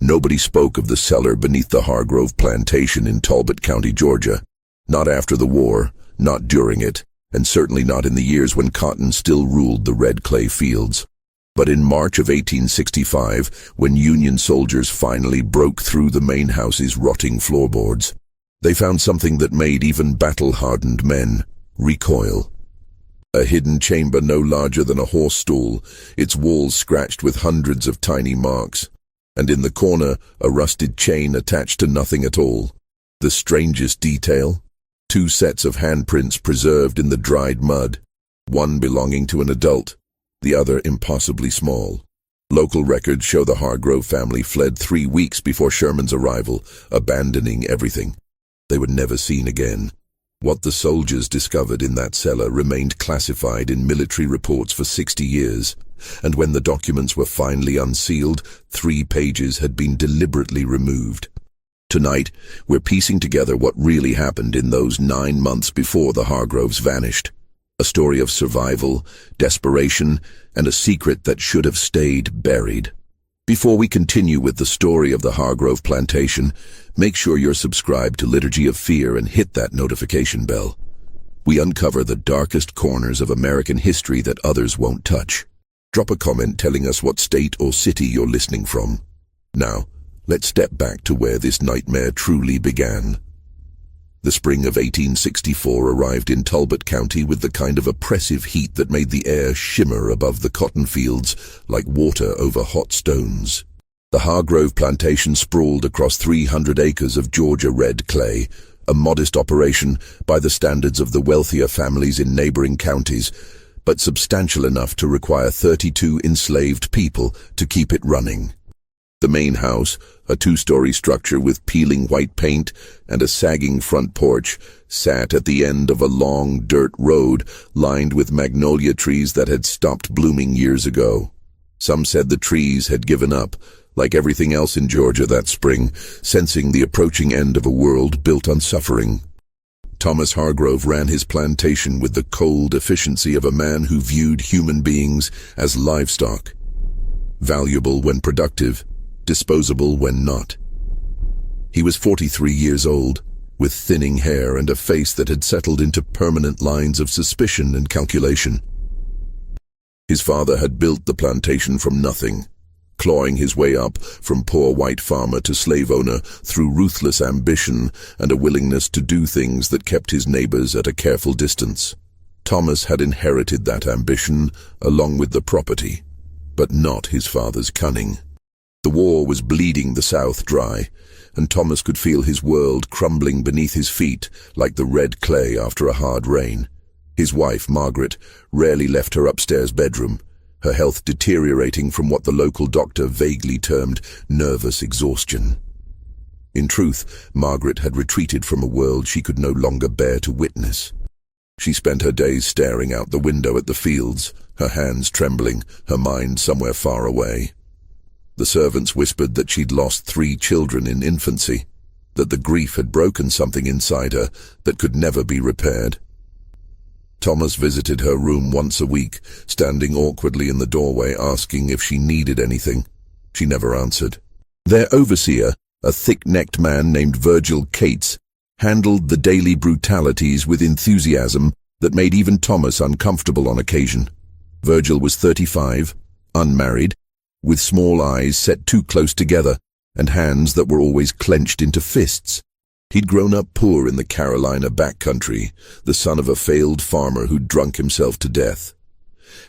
Nobody spoke of the cellar beneath the Hargrove plantation in Talbot County, Georgia. Not after the war, not during it, and certainly not in the years when cotton still ruled the red clay fields. But in March of 1865, when Union soldiers finally broke through the main house's rotting floorboards, they found something that made even battle-hardened men recoil. A hidden chamber no larger than a horse stall, its walls scratched with hundreds of tiny marks, and in the corner a rusted chain attached to nothing at all. The strangest detail? 2 sets of handprints preserved in the dried mud, one belonging to an adult, the other impossibly small. Local records show the Hargrove family fled 3 weeks before Sherman's arrival, abandoning everything. They were never seen again. What the soldiers discovered in that cellar remained classified in military reports for 60 years, and when the documents were finally unsealed, 3 pages had been deliberately removed. Tonight, we're piecing together what really happened in those 9 months before the Hargroves vanished. A story of survival, desperation, and a secret that should have stayed buried. Before we continue with the story of the Hargrove plantation, make sure you're subscribed to Liturgy of Fear and hit that notification bell. We uncover the darkest corners of American history that others won't touch. Drop a comment telling us what state or city you're listening from. Now, let's step back to where this nightmare truly began. The spring of 1864 arrived in Talbot County with the kind of oppressive heat that made the air shimmer above the cotton fields like water over hot stones. The Hargrove plantation sprawled across 300 acres of Georgia red clay, a modest operation by the standards of the wealthier families in neighboring counties, but substantial enough to require 32 enslaved people to keep it running. The main house, a 2-story structure with peeling white paint and a sagging front porch, sat at the end of a long dirt road lined with magnolia trees that had stopped blooming years ago. Some said the trees had given up, like everything else in Georgia that spring, sensing the approaching end of a world built on suffering. Thomas Hargrove ran his plantation with the cold efficiency of a man who viewed human beings as livestock, valuable when productive, disposable when not. He was 43 years old, with thinning hair and a face that had settled into permanent lines of suspicion and calculation. His father had built the plantation from nothing, clawing his way up from poor white farmer to slave owner through ruthless ambition and a willingness to do things that kept his neighbors at a careful distance. Thomas had inherited that ambition along with the property, but not his father's cunning. The war was bleeding the South dry, and Thomas could feel his world crumbling beneath his feet like the red clay after a hard rain. His wife, Margaret, rarely left her upstairs bedroom, her health deteriorating from what the local doctor vaguely termed nervous exhaustion. In truth, Margaret had retreated from a world she could no longer bear to witness. She spent her days staring out the window at the fields, her hands trembling, her mind somewhere far away. The servants whispered that she'd lost 3 children in infancy, that the grief had broken something inside her that could never be repaired. Thomas visited her room once a week, standing awkwardly in the doorway asking if she needed anything. She never answered. Their overseer, a thick-necked man named Virgil Cates, handled the daily brutalities with enthusiasm that made even Thomas uncomfortable on occasion. Virgil was 35, unmarried, with small eyes set too close together and hands that were always clenched into fists. He'd grown up poor in the Carolina backcountry, the son of a failed farmer who'd drunk himself to death.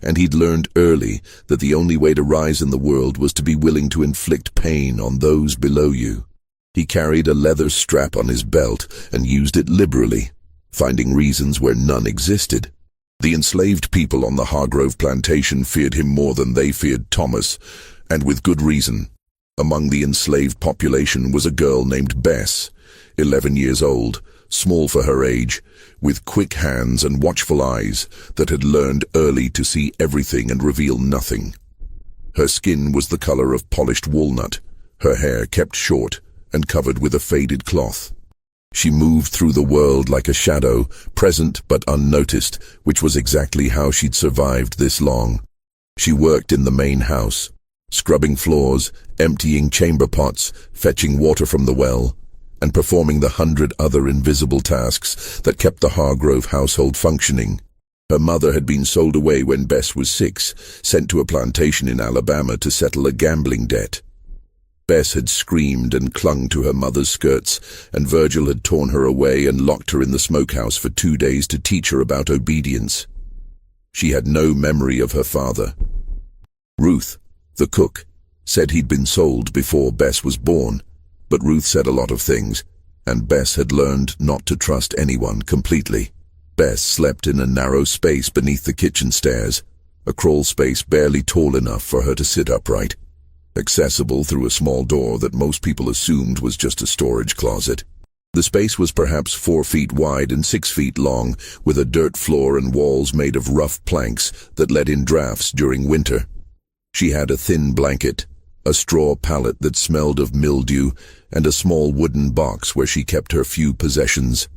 And he'd learned early that the only way to rise in the world was to be willing to inflict pain on those below you. He carried a leather strap on his belt and used it liberally, finding reasons where none existed. The enslaved people on the Hargrove plantation feared him more than they feared Thomas, and with good reason. Among the enslaved population was a girl named Bess, 11 years old, small for her age, with quick hands and watchful eyes that had learned early to see everything and reveal nothing. Her skin was the color of polished walnut, her hair kept short and covered with a faded cloth. She moved through the world like a shadow, present but unnoticed, which was exactly how she'd survived this long. She worked in the main house, scrubbing floors, emptying chamber pots, fetching water from the well, and performing the 100 other invisible tasks that kept the Hargrove household functioning. Her mother had been sold away when Bess was 6, sent to a plantation in Alabama to settle a gambling debt. Bess had screamed and clung to her mother's skirts, and Virgil had torn her away and locked her in the smokehouse for 2 days to teach her about obedience. She had no memory of her father. Ruth, the cook, said he'd been sold before Bess was born, but Ruth said a lot of things, and Bess had learned not to trust anyone completely. Bess slept in a narrow space beneath the kitchen stairs, a crawl space barely tall enough for her to sit upright, accessible through a small door that most people assumed was just a storage closet. The space was perhaps 4 feet wide and 6 feet long, with a dirt floor and walls made of rough planks that let in drafts during winter. She had a thin blanket, a straw pallet that smelled of mildew, and a small wooden box where she kept her few possessions.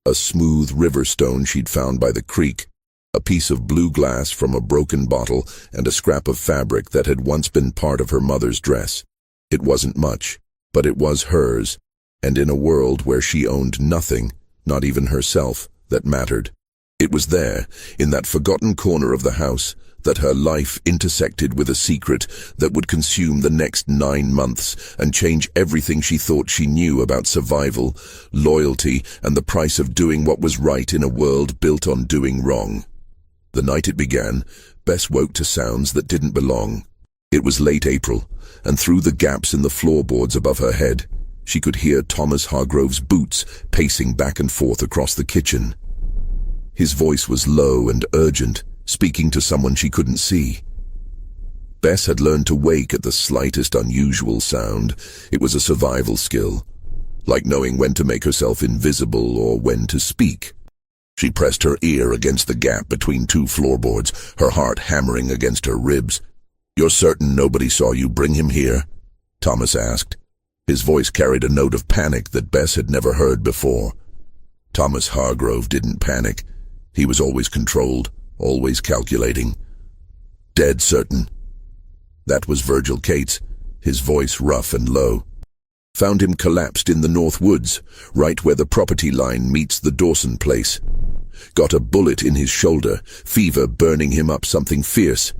A smooth river stone she'd found by the creek, a piece of blue glass from a broken bottle, and a scrap of fabric that had once been part of her mother's dress. It wasn't much, but it was hers, and in a world where she owned nothing, not even herself, that mattered. It was there, in that forgotten corner of the house, that her life intersected with a secret that would consume the next 9 months and change everything she thought she knew about survival, loyalty, and the price of doing what was right in a world built on doing wrong. The night it began, Bess woke to sounds that didn't belong. It was late April, and through the gaps in the floorboards above her head, she could hear Thomas Hargrove's boots pacing back and forth across the kitchen. His voice was low and urgent, speaking to someone she couldn't see. Bess had learned to wake at the slightest unusual sound. It was a survival skill, like knowing when to make herself invisible or when to speak. She pressed her ear against the gap between 2 floorboards, her heart hammering against her ribs. "You're certain nobody saw you bring him here?" Thomas asked. His voice carried a note of panic that Bess had never heard before. Thomas Hargrove didn't panic. He was always controlled, always calculating. "Dead certain." That was Virgil Cates, his voice rough and low. "Found him collapsed in the North Woods, right where the property line meets the Dawson place. Got a bullet in his shoulder, fever burning him up something fierce.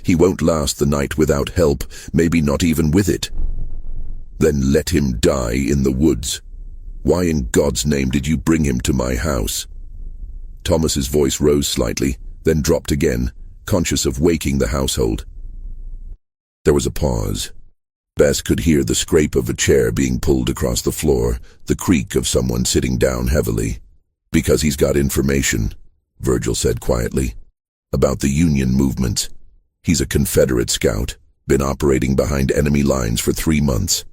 He won't last the night without help, maybe not even with it. Then let him die in the woods. Why in God's name did you bring him to my house?" Thomas's voice rose slightly, then dropped again, conscious of waking the household. There was a pause. Bess could hear the scrape of a chair being pulled across the floor, the creak of someone sitting down heavily. "Because he's got information," Virgil said quietly, "about the Union movements. He's a Confederate scout, been operating behind enemy lines for 3 months.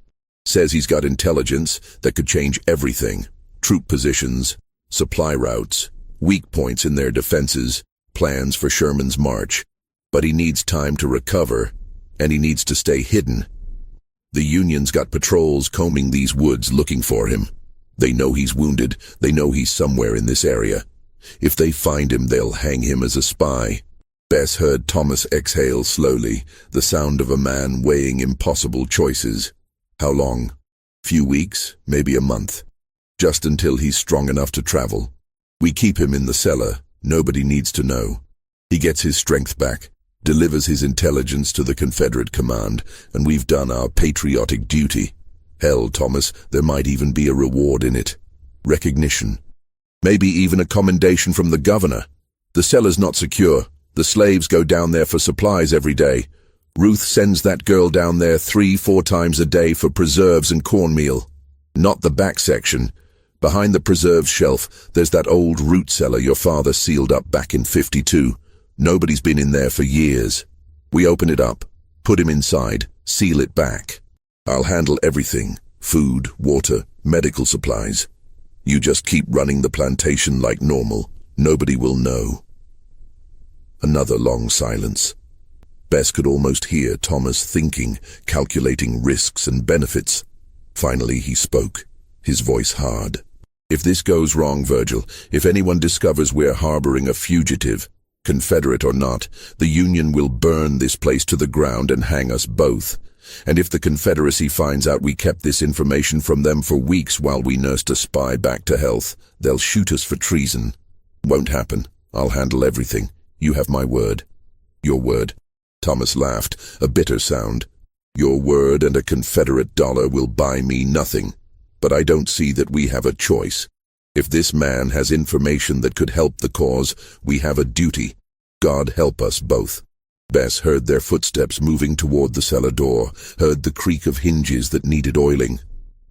Says he's got intelligence that could change everything. Troop positions, supply routes, weak points in their defenses, plans for Sherman's march. But he needs time to recover, and he needs to stay hidden. The Union's got patrols combing these woods looking for him. They know he's wounded, they know he's somewhere in this area. If they find him, they'll hang him as a spy." Bess heard Thomas exhale slowly, the sound of a man weighing impossible choices. "How long?" "Few weeks, maybe a month. Just until he's strong enough to travel. We keep him in the cellar, nobody needs to know. He gets his strength back, delivers his intelligence to the Confederate command, and we've done our patriotic duty. Hell, Thomas, there might even be a reward in it. Recognition. Maybe even a commendation from the governor. The cellar's not secure. The slaves go down there for supplies every day. Ruth sends that girl down there 3-4 times a day for preserves and cornmeal. Not the back section. Behind the preserves shelf, there's that old root cellar your father sealed up back in '52. Nobody's been in there for years. We open it up, put him inside, seal it back. I'll handle everything, food, water, medical supplies. You just keep running the plantation like normal. Nobody will know." Another long silence. Bess could almost hear Thomas thinking, calculating risks and benefits. Finally he spoke, his voice hard. "If this goes wrong, Virgil, if anyone discovers we're harboring a fugitive, Confederate or not, the Union will burn this place to the ground and hang us both. And if the Confederacy finds out we kept this information from them for weeks while we nursed a spy back to health, they'll shoot us for treason. Won't happen. I'll handle everything. You have my word. Your word. Thomas laughed, a bitter sound. Your word and a Confederate dollar will buy me nothing. But I don't see that we have a choice. If this man has information that could help the cause, we have a duty. God help us both. Bess heard their footsteps moving toward the cellar door, heard the creak of hinges that needed oiling,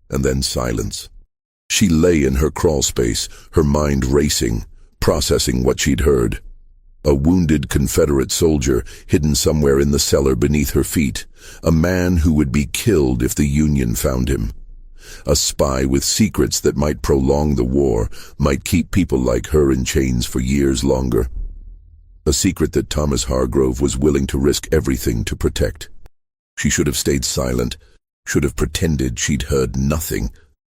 and then silence. She lay in her crawlspace, her mind racing, processing what she'd heard. A wounded Confederate soldier hidden somewhere in the cellar beneath her feet, a man who would be killed if the Union found him. A spy with secrets that might prolong the war, might keep people like her in chains for years longer. A secret that Thomas Hargrove was willing to risk everything to protect. She should have stayed silent, should have pretended she'd heard nothing,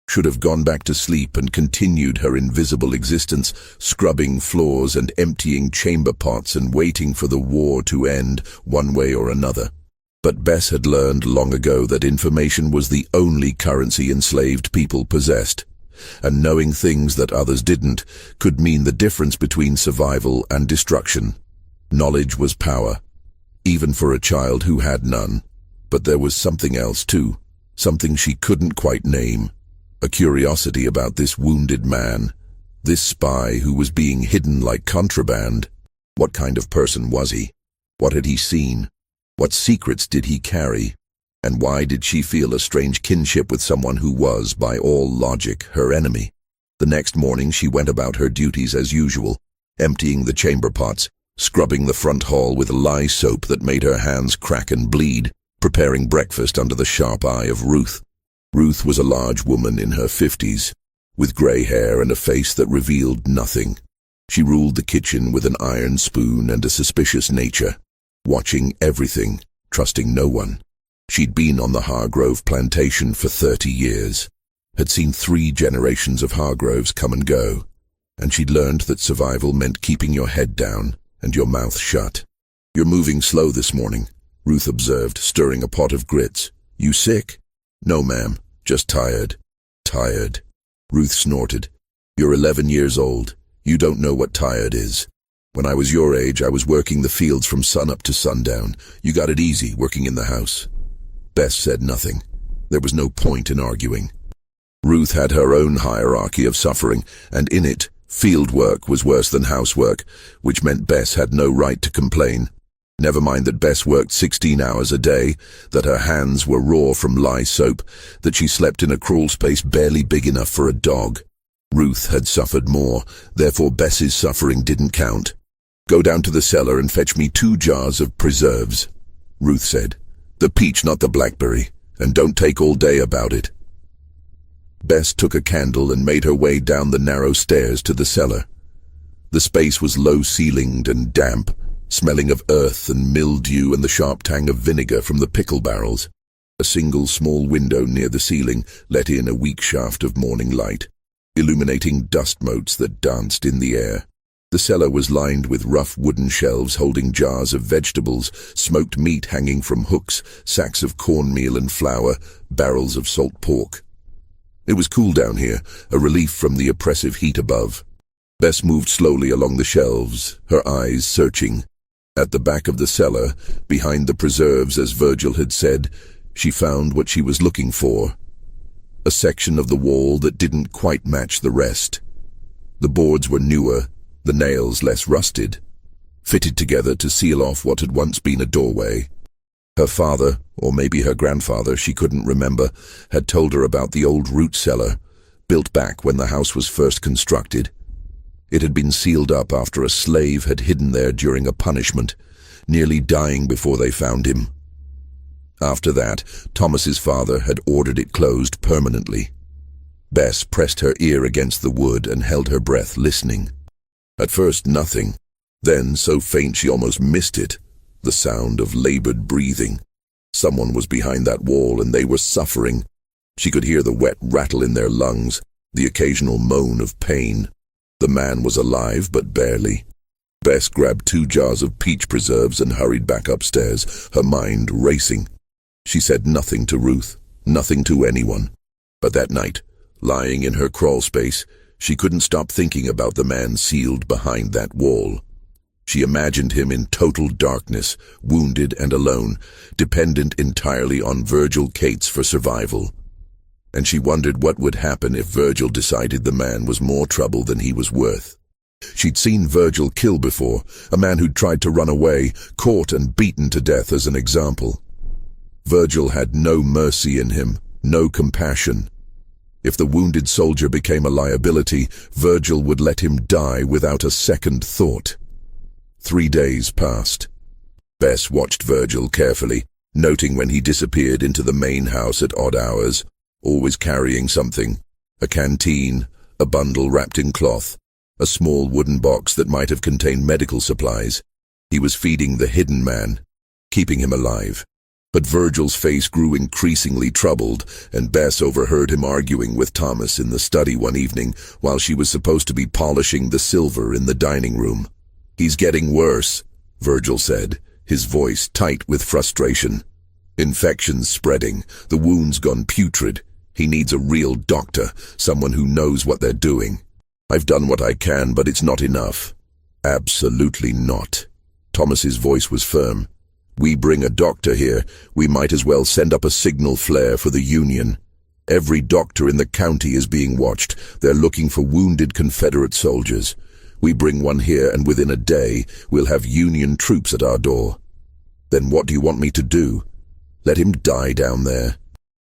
should have gone back to sleep and continued her invisible existence, scrubbing floors and emptying chamber pots and waiting for the war to end one way or another. But Bess had learned long ago that information was the only currency enslaved people possessed, and knowing things that others didn't could mean the difference between survival and destruction. Knowledge was power, even for a child who had none. But there was something else too, something she couldn't quite name. A curiosity about this wounded man, this spy who was being hidden like contraband. What kind of person was he? What had he seen? What secrets did he carry? And why did she feel a strange kinship with someone who was, by all logic, her enemy? The next morning she went about her duties as usual, emptying the chamber pots, scrubbing the front hall with lye soap that made her hands crack and bleed, preparing breakfast under the sharp eye of Ruth. Ruth was a large woman in her 50s, with grey hair and a face that revealed nothing. She ruled the kitchen with an iron spoon and a suspicious nature, watching everything, trusting no one. She'd been on the Hargrove plantation for 30 years, had seen 3 generations of Hargroves come and go, and she'd learned that survival meant keeping your head down and your mouth shut. "You're moving slow this morning," Ruth observed, stirring a pot of grits. "You sick?" "No, ma'am, just tired." "Tired?" Ruth snorted. "You're 11 years old. You don't know what tired is. When I was your age, I was working the fields from sunup to sundown. You got it easy working in the house." Bess said nothing. There was no point in arguing. Ruth had her own hierarchy of suffering, and in it, field work was worse than housework, which meant Bess had no right to complain. Never mind that Bess worked 16 hours a day, that her hands were raw from lye soap, that she slept in a crawlspace barely big enough for a dog. Ruth had suffered more, therefore Bess's suffering didn't count. "Go down to the cellar and fetch me 2 jars of preserves," Ruth said. "The peach, not the blackberry, and don't take all day about it." Bess took a candle and made her way down the narrow stairs to the cellar. The space was low-ceilinged and damp, smelling of earth and mildew and the sharp tang of vinegar from the pickle barrels. A single small window near the ceiling let in a weak shaft of morning light, illuminating dust motes that danced in the air. The cellar was lined with rough wooden shelves holding jars of vegetables, smoked meat hanging from hooks, sacks of cornmeal and flour, barrels of salt pork. It was cool down here, a relief from the oppressive heat above. Bess moved slowly along the shelves, her eyes searching. At the back of the cellar, behind the preserves as Virgil had said, she found what she was looking for. A section of the wall that didn't quite match the rest. The boards were newer, the nails less rusted, fitted together to seal off what had once been a doorway. Her father, or maybe her grandfather, she couldn't remember, had told her about the old root cellar, built back when the house was first constructed. It had been sealed up after a slave had hidden there during a punishment, nearly dying before they found him. After that, Thomas's father had ordered it closed permanently. Bess pressed her ear against the wood and held her breath, listening. At first, nothing. Then, so faint she almost missed it, the sound of labored breathing. Someone was behind that wall and they were suffering. She could hear the wet rattle in their lungs, the occasional moan of pain. The man was alive, but barely. Bess grabbed 2 jars of peach preserves and hurried back upstairs, her mind racing. She said nothing to Ruth, nothing to anyone. But that night, lying in her crawlspace, she couldn't stop thinking about the man sealed behind that wall. She imagined him in total darkness, wounded and alone, dependent entirely on Virgil Cates for survival. And she wondered what would happen if Virgil decided the man was more trouble than he was worth. She'd seen Virgil kill before, a man who'd tried to run away, caught and beaten to death as an example. Virgil had no mercy in him, no compassion. If the wounded soldier became a liability, Virgil would let him die without a second thought. 3 days passed. Bess watched Virgil carefully, noting when he disappeared into the main house at odd hours, always carrying something: a canteen, a bundle wrapped in cloth, a small wooden box that might have contained medical supplies. He was feeding the hidden man, keeping him alive. But Virgil's face grew increasingly troubled, and Bess overheard him arguing with Thomas in the study one evening while she was supposed to be polishing the silver in the dining room. "He's getting worse," Virgil said, his voice tight with frustration. "Infection's spreading, the wound's gone putrid. He needs a real doctor, someone who knows what they're doing. I've done what I can, but it's not enough." "Absolutely not." Thomas's voice was firm. "We bring a doctor here, we might as well send up a signal flare for the Union. Every doctor in the county is being watched. They're looking for wounded Confederate soldiers. We bring one here, and within a day, we'll have Union troops at our door. Then what do you want me to do? Let him die down there?"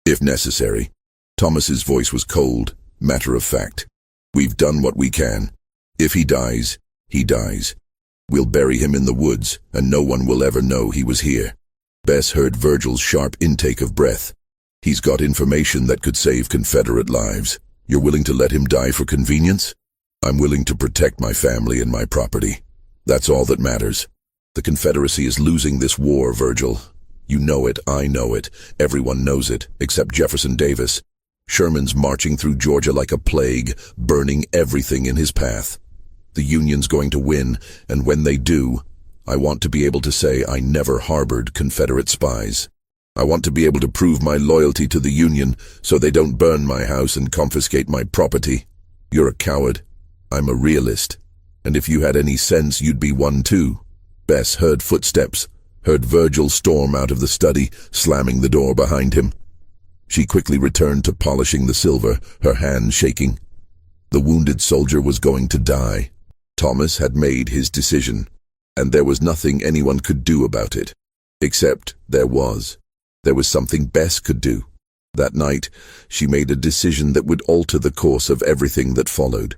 "If necessary." Thomas's voice was cold, matter of fact. "We've done what we can. If he dies, he dies. We'll bury him in the woods, and no one will ever know he was here." Bess heard Virgil's sharp intake of breath. "He's got information that could save Confederate lives. You're willing to let him die for convenience?" "I'm willing to protect my family and my property. That's all that matters. The Confederacy is losing this war, Virgil. You know it, I know it, everyone knows it, except Jefferson Davis. Sherman's marching through Georgia like a plague, burning everything in his path. The Union's going to win, and when they do, I want to be able to say I never harbored Confederate spies. I want to be able to prove my loyalty to the Union so they don't burn my house and confiscate my property. You're a coward. I'm a realist. And if you had any sense, you'd be one too." Bess heard footsteps, heard Virgil storm out of the study, slamming the door behind him. She quickly returned to polishing the silver, her hands shaking. The wounded soldier was going to die. Thomas had made his decision, and there was nothing anyone could do about it. Except there was. There was something Bess could do. That night, she made a decision that would alter the course of everything that followed.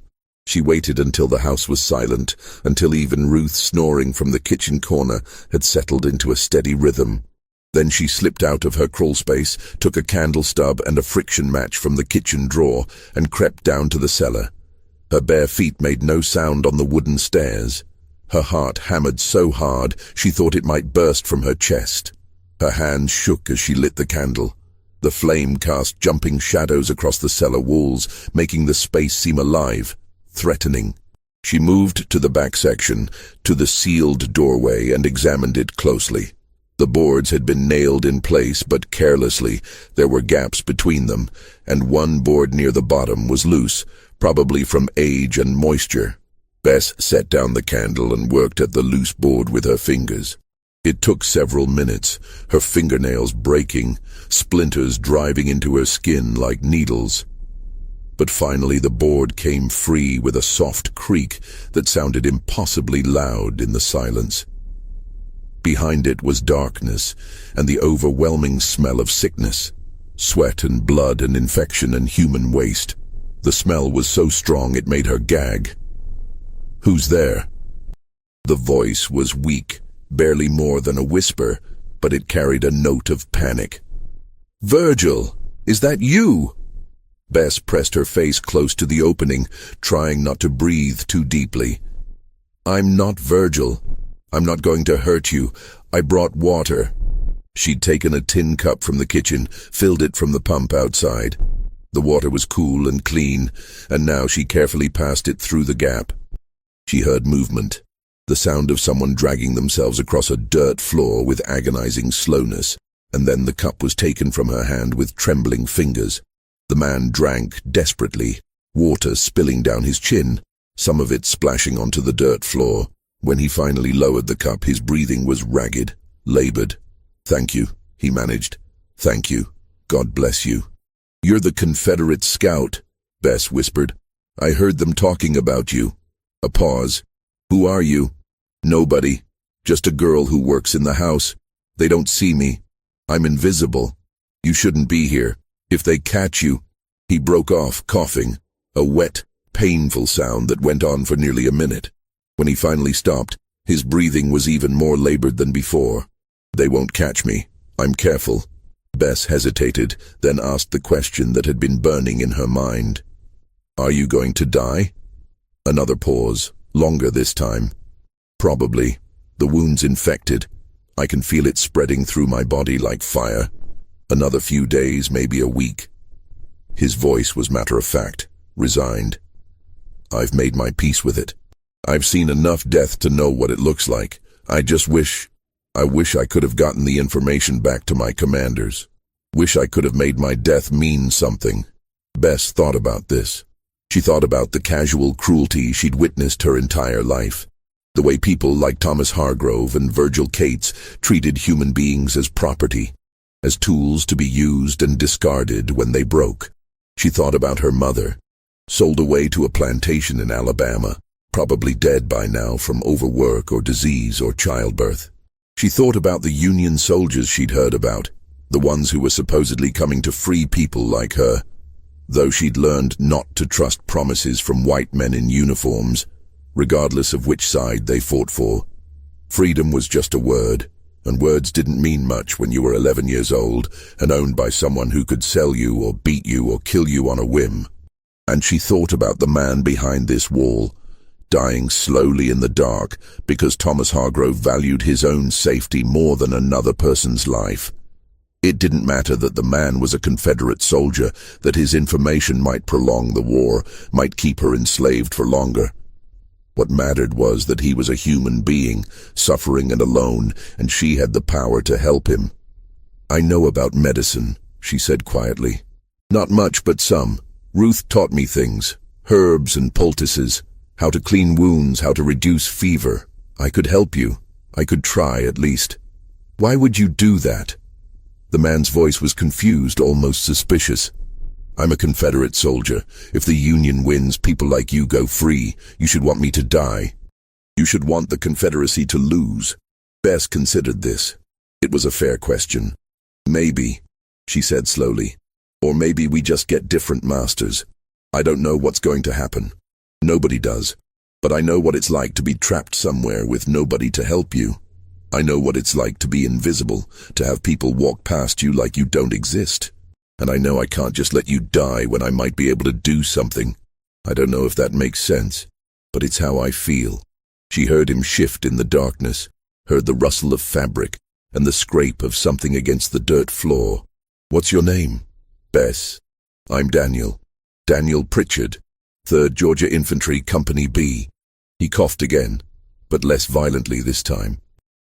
She waited until the house was silent, until even Ruth snoring from the kitchen corner had settled into a steady rhythm. Then she slipped out of her crawlspace, took a candle stub and a friction match from the kitchen drawer, and crept down to the cellar. Her bare feet made no sound on the wooden stairs. Her heart hammered so hard she thought it might burst from her chest. Her hands shook as she lit the candle. The flame cast jumping shadows across the cellar walls, making the space seem alive, threatening. She moved to the back section, to the sealed doorway, and examined it closely. The boards had been nailed in place, but carelessly. There were gaps between them, and one board near the bottom was loose, probably from age and moisture. Bess set down the candle and worked at the loose board with her fingers. It took several minutes, her fingernails breaking, splinters driving into her skin like needles. But finally the board came free with a soft creak that sounded impossibly loud in the silence. Behind it was darkness and the overwhelming smell of sickness, sweat and blood and infection and human waste. The smell was so strong it made her gag. "Who's there?" The voice was weak, barely more than a whisper, but it carried a note of panic. "Virgil, is that you?" Bess pressed her face close to the opening, trying not to breathe too deeply. "I'm not Virgil. I'm not going to hurt you. I brought water." She'd taken a tin cup from the kitchen, filled it from the pump outside. The water was cool and clean, and now she carefully passed it through the gap. She heard movement. The sound of someone dragging themselves across a dirt floor with agonizing slowness, and then the cup was taken from her hand with trembling fingers. The man drank desperately, water spilling down his chin, some of it splashing onto the dirt floor. When he finally lowered the cup, his breathing was ragged, labored. "Thank you," he managed. "Thank you. God bless you." "You're the Confederate scout," Bess whispered. "I heard them talking about you." A pause. "Who are you?" "Nobody. Just a girl who works in the house. They don't see me. I'm invisible. You shouldn't be here. If they catch you—" He broke off, coughing, a wet, painful sound that went on for nearly a minute. When he finally stopped, his breathing was even more labored than before. "They won't catch me. I'm careful." Bess hesitated, then asked the question that had been burning in her mind. "Are you going to die?" Another pause, longer this time. "Probably. The wound's infected. I can feel it spreading through my body like fire. Another few days, maybe a week." His voice was matter-of-fact, resigned. "I've made my peace with it. I've seen enough death to know what it looks like. I wish I could have gotten the information back to my commanders. Wish I could have made my death mean something." Bess thought about this. She thought about the casual cruelty she'd witnessed her entire life. The way people like Thomas Hargrove and Virgil Cates treated human beings as property, as tools to be used and discarded when they broke. She thought about her mother, sold away to a plantation in Alabama, probably dead by now from overwork or disease or childbirth. She thought about the Union soldiers she'd heard about, the ones who were supposedly coming to free people like her, though she'd learned not to trust promises from white men in uniforms, regardless of which side they fought for. Freedom was just a word, and words didn't mean much when you were 11 years old and owned by someone who could sell you or beat you or kill you on a whim. And she thought about the man behind this wall, dying slowly in the dark because Thomas Hargrove valued his own safety more than another person's life. It didn't matter that the man was a Confederate soldier, that his information might prolong the war, might keep her enslaved for longer. What mattered was that he was a human being, suffering and alone, and she had the power to help him. "I know about medicine," she said quietly. "Not much, but some. Ruth taught me things, herbs and poultices, how to clean wounds, how to reduce fever. I could help you. I could try, at least." "Why would you do that?" The man's voice was confused, almost suspicious. "I'm a Confederate soldier. If the Union wins, people like you go free. You should want me to die. You should want the Confederacy to lose." Bess considered this. It was a fair question. "Maybe," she said slowly. "Or maybe we just get different masters. I don't know what's going to happen. Nobody does. But I know what it's like to be trapped somewhere with nobody to help you. I know what it's like to be invisible, to have people walk past you like you don't exist. And I know I can't just let you die when I might be able to do something. I don't know if that makes sense, but it's how I feel." She heard him shift in the darkness, heard the rustle of fabric and the scrape of something against the dirt floor. "What's your name?" "Bess. I'm Daniel. Daniel Pritchard, 3rd Georgia Infantry, Company B." He coughed again, but less violently this time.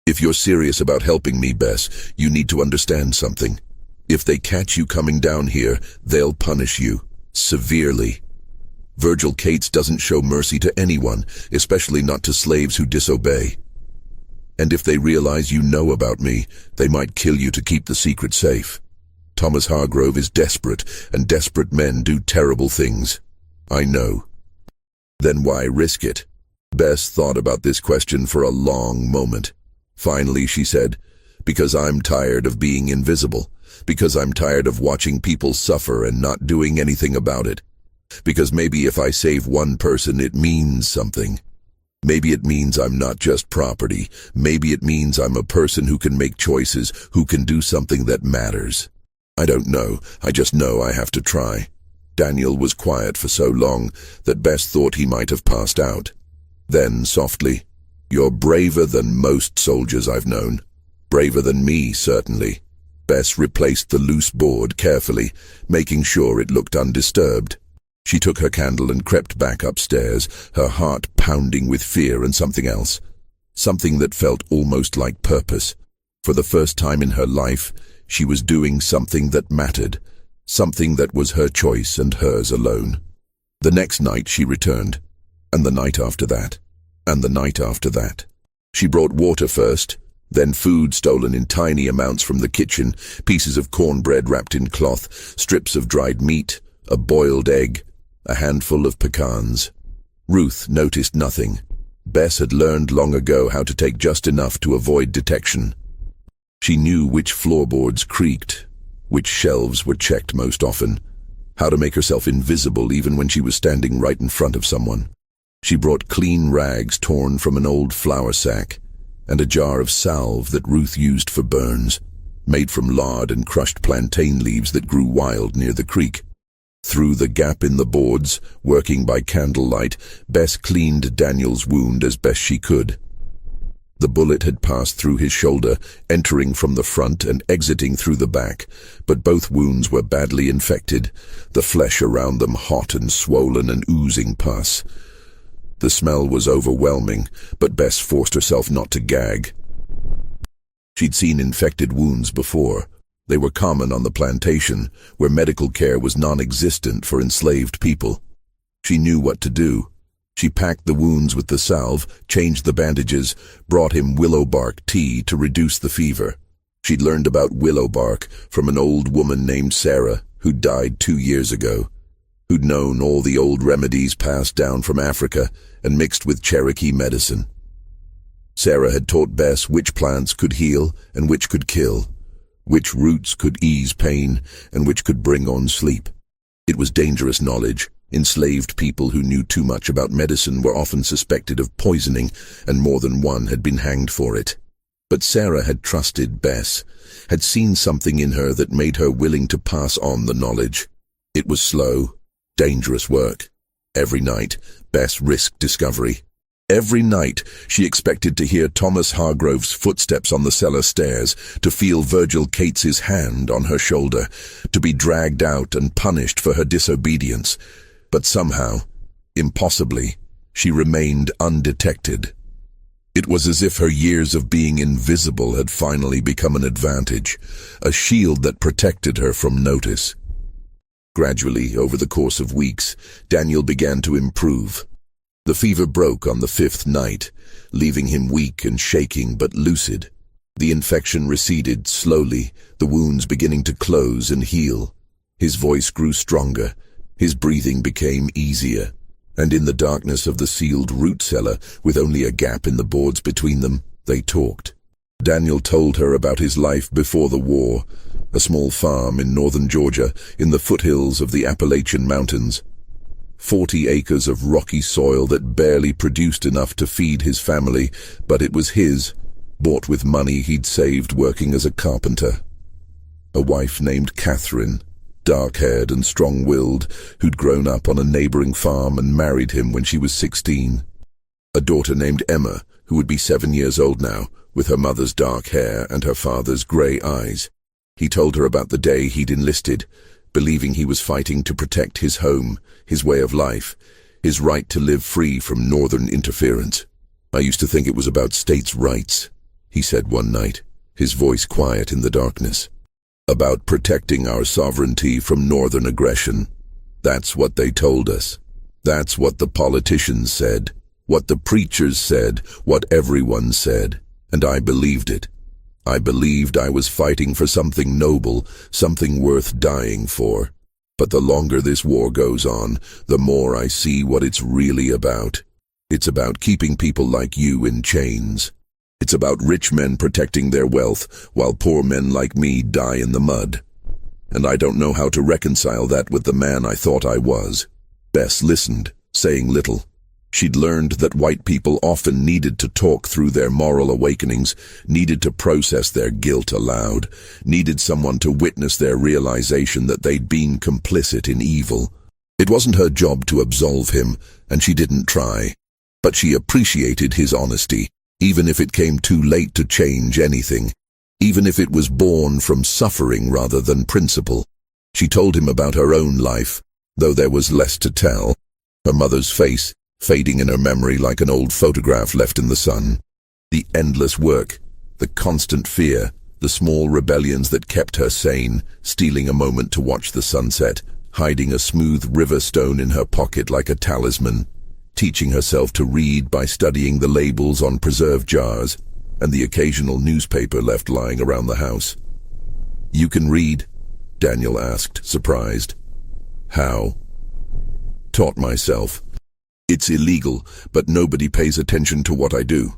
"If you're serious about helping me, Bess, you need to understand something. If they catch you coming down here, they'll punish you, severely. Virgil Cates doesn't show mercy to anyone, especially not to slaves who disobey. And if they realize you know about me, they might kill you to keep the secret safe. Thomas Hargrove is desperate, and desperate men do terrible things. I know." "Then why risk it?" Bess thought about this question for a long moment. Finally, she said, "Because I'm tired of being invisible. Because I'm tired of watching people suffer and not doing anything about it. Because maybe if I save one person, it means something. Maybe it means I'm not just property. Maybe it means I'm a person who can make choices, who can do something that matters. I don't know. I just know I have to try." Daniel was quiet for so long that Bess thought he might have passed out. Then, softly, "You're braver than most soldiers I've known. Braver than me, certainly." Bess replaced the loose board carefully, making sure it looked undisturbed. She took her candle and crept back upstairs, her heart pounding with fear and something else. something that felt almost like purpose. For the first time in her life, she was doing something that mattered, something that was her choice and hers alone. The next night she returned, and the night after that, and the night after that. She brought water first, then food stolen in tiny amounts from the kitchen, pieces of cornbread wrapped in cloth, strips of dried meat, a boiled egg, a handful of pecans. Ruth noticed nothing. Bess had learned long ago how to take just enough to avoid detection. She knew which floorboards creaked, which shelves were checked most often, how to make herself invisible even when she was standing right in front of someone. She brought clean rags torn from an old flour sack, and a jar of salve that Ruth used for burns, made from lard and crushed plantain leaves that grew wild near the creek. Through the gap in the boards, working by candlelight, Bess cleaned Daniel's wound as best she could. The bullet had passed through his shoulder, entering from the front and exiting through the back, but both wounds were badly infected, the flesh around them hot and swollen and oozing pus. The smell was overwhelming, but Bess forced herself not to gag. She'd seen infected wounds before. They were common on the plantation, where medical care was non-existent for enslaved people. She knew what to do. She packed the wounds with the salve, changed the bandages, brought him willow bark tea to reduce the fever. She'd learned about willow bark from an old woman named Sarah, who died 2 years ago, who'd known all the old remedies passed down from Africa and mixed with Cherokee medicine. Sarah had taught Bess which plants could heal and which could kill, which roots could ease pain and which could bring on sleep. It was dangerous knowledge. Enslaved people who knew too much about medicine were often suspected of poisoning, and more than one had been hanged for it. But Sarah had trusted Bess, had seen something in her that made her willing to pass on the knowledge. It was slow, dangerous work. Every night, Bess risked discovery. Every night, she expected to hear Thomas Hargrove's footsteps on the cellar stairs, to feel Virgil Cates's hand on her shoulder, to be dragged out and punished for her disobedience. But somehow, impossibly, she remained undetected. It was as if her years of being invisible had finally become an advantage, a shield that protected her from notice. Gradually, over the course of weeks, Daniel began to improve. The fever broke on the 5th night, leaving him weak and shaking but lucid. The infection receded slowly, the wounds beginning to close and heal. His voice grew stronger, his breathing became easier, and in the darkness of the sealed root cellar, with only a gap in the boards between them, they talked. Daniel told her about his life before the war, a small farm in northern Georgia, in the foothills of the Appalachian Mountains. 40 acres of rocky soil that barely produced enough to feed his family, but it was his, bought with money he'd saved working as a carpenter. A wife named Catherine, dark-haired and strong-willed, who'd grown up on a neighboring farm and married him when she was 16. A daughter named Emma, who would be 7 years old now, with her mother's dark hair and her father's grey eyes. He told her about the day he'd enlisted, believing he was fighting to protect his home, his way of life, his right to live free from northern interference. "I used to think it was about states' rights," he said one night, his voice quiet in the darkness. "About protecting our sovereignty from northern aggression. That's what they told us. That's what the politicians said, what the preachers said, what everyone said, and I believed it. I believed I was fighting for something noble, something worth dying for. But the longer this war goes on, the more I see what it's really about. It's about keeping people like you in chains. It's about rich men protecting their wealth, while poor men like me die in the mud. And I don't know how to reconcile that with the man I thought I was." Bess listened, saying little. She'd learned that white people often needed to talk through their moral awakenings, needed to process their guilt aloud, needed someone to witness their realization that they'd been complicit in evil. It wasn't her job to absolve him, and she didn't try. But she appreciated his honesty, even if it came too late to change anything, even if it was born from suffering rather than principle. She told him about her own life, though there was less to tell. Her mother's face, fading in her memory like an old photograph left in the sun. The endless work, the constant fear, the small rebellions that kept her sane, stealing a moment to watch the sunset, hiding a smooth river stone in her pocket like a talisman, teaching herself to read by studying the labels on preserve jars, and the occasional newspaper left lying around the house. "You can read?" Daniel asked, surprised. "How?" "Taught myself. It's illegal, but nobody pays attention to what I do.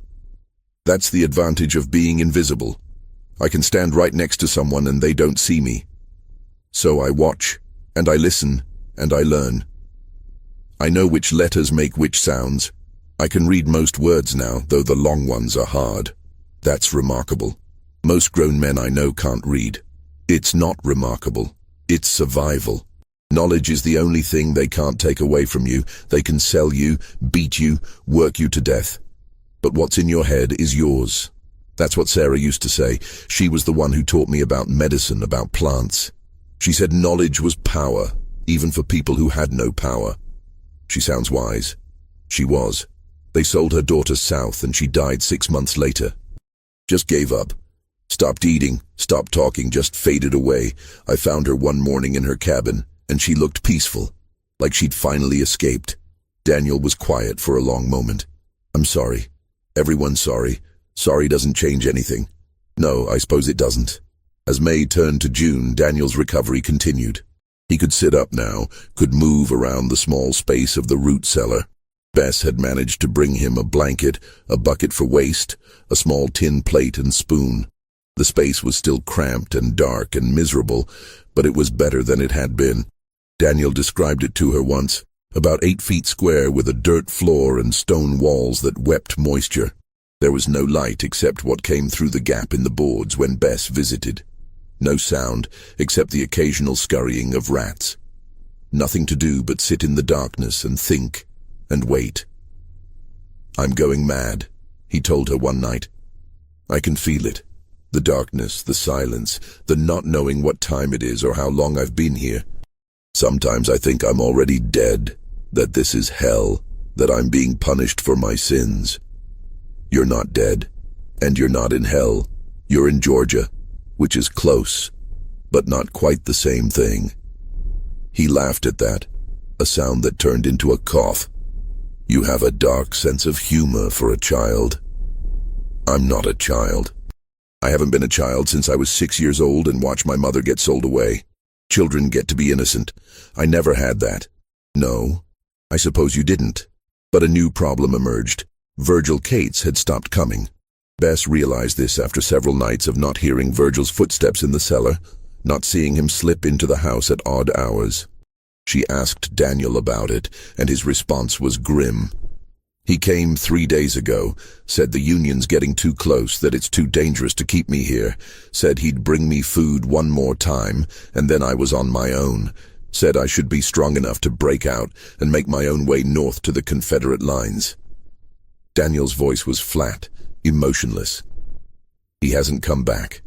That's the advantage of being invisible. I can stand right next to someone and they don't see me. So I watch, and I listen, and I learn. I know which letters make which sounds. I can read most words now, though the long ones are hard. That's remarkable. Most grown men I know can't read. It's not remarkable. It's survival. Knowledge is the only thing they can't take away from you. They can sell you, beat you, work you to death. But what's in your head is yours. That's what Sarah used to say. She was the one who taught me about medicine, about plants. She said knowledge was power, even for people who had no power. She sounds wise. She was. They sold her daughter south and she died 6 months later. Just gave up. Stopped eating, stopped talking, just faded away. I found her one morning in her cabin, and she looked peaceful, like she'd finally escaped. Daniel was quiet for a long moment. "I'm sorry. Everyone's sorry. Sorry doesn't change anything." "No, I suppose it doesn't." As May turned to June, Daniel's recovery continued. He could sit up now, could move around the small space of the root cellar. Bess had managed to bring him a blanket, a bucket for waste, a small tin plate and spoon. The space was still cramped and dark and miserable, but it was better than it had been. Daniel described it to her once, about 8 feet square with a dirt floor and stone walls that wept moisture. There was no light except what came through the gap in the boards when Bess visited. No sound except the occasional scurrying of rats. Nothing to do but sit in the darkness and think and wait. "I'm going mad," he told her one night. "I can feel it. The darkness, the silence, the not knowing what time it is or how long I've been here. Sometimes I think I'm already dead, that this is hell, that I'm being punished for my sins." "You're not dead, and you're not in hell. You're in Georgia, which is close, but not quite the same thing." He laughed at that, a sound that turned into a cough. "You have a dark sense of humor for a child." "I'm not a child. I haven't been a child since I was 6 years old and watched my mother get sold away. Children get to be innocent. I never had that." "No, I suppose you didn't." But a new problem emerged. Virgil Cates had stopped coming. Bess realized this after several nights of not hearing Virgil's footsteps in the cellar, not seeing him slip into the house at odd hours. She asked Daniel about it, and his response was grim. "He came 3 days ago, said the union's getting too close, that it's too dangerous to keep me here, said he'd bring me food one more time, and then I was on my own, said I should be strong enough to break out and make my own way north to the Confederate lines." Daniel's voice was flat, emotionless. "He hasn't come back.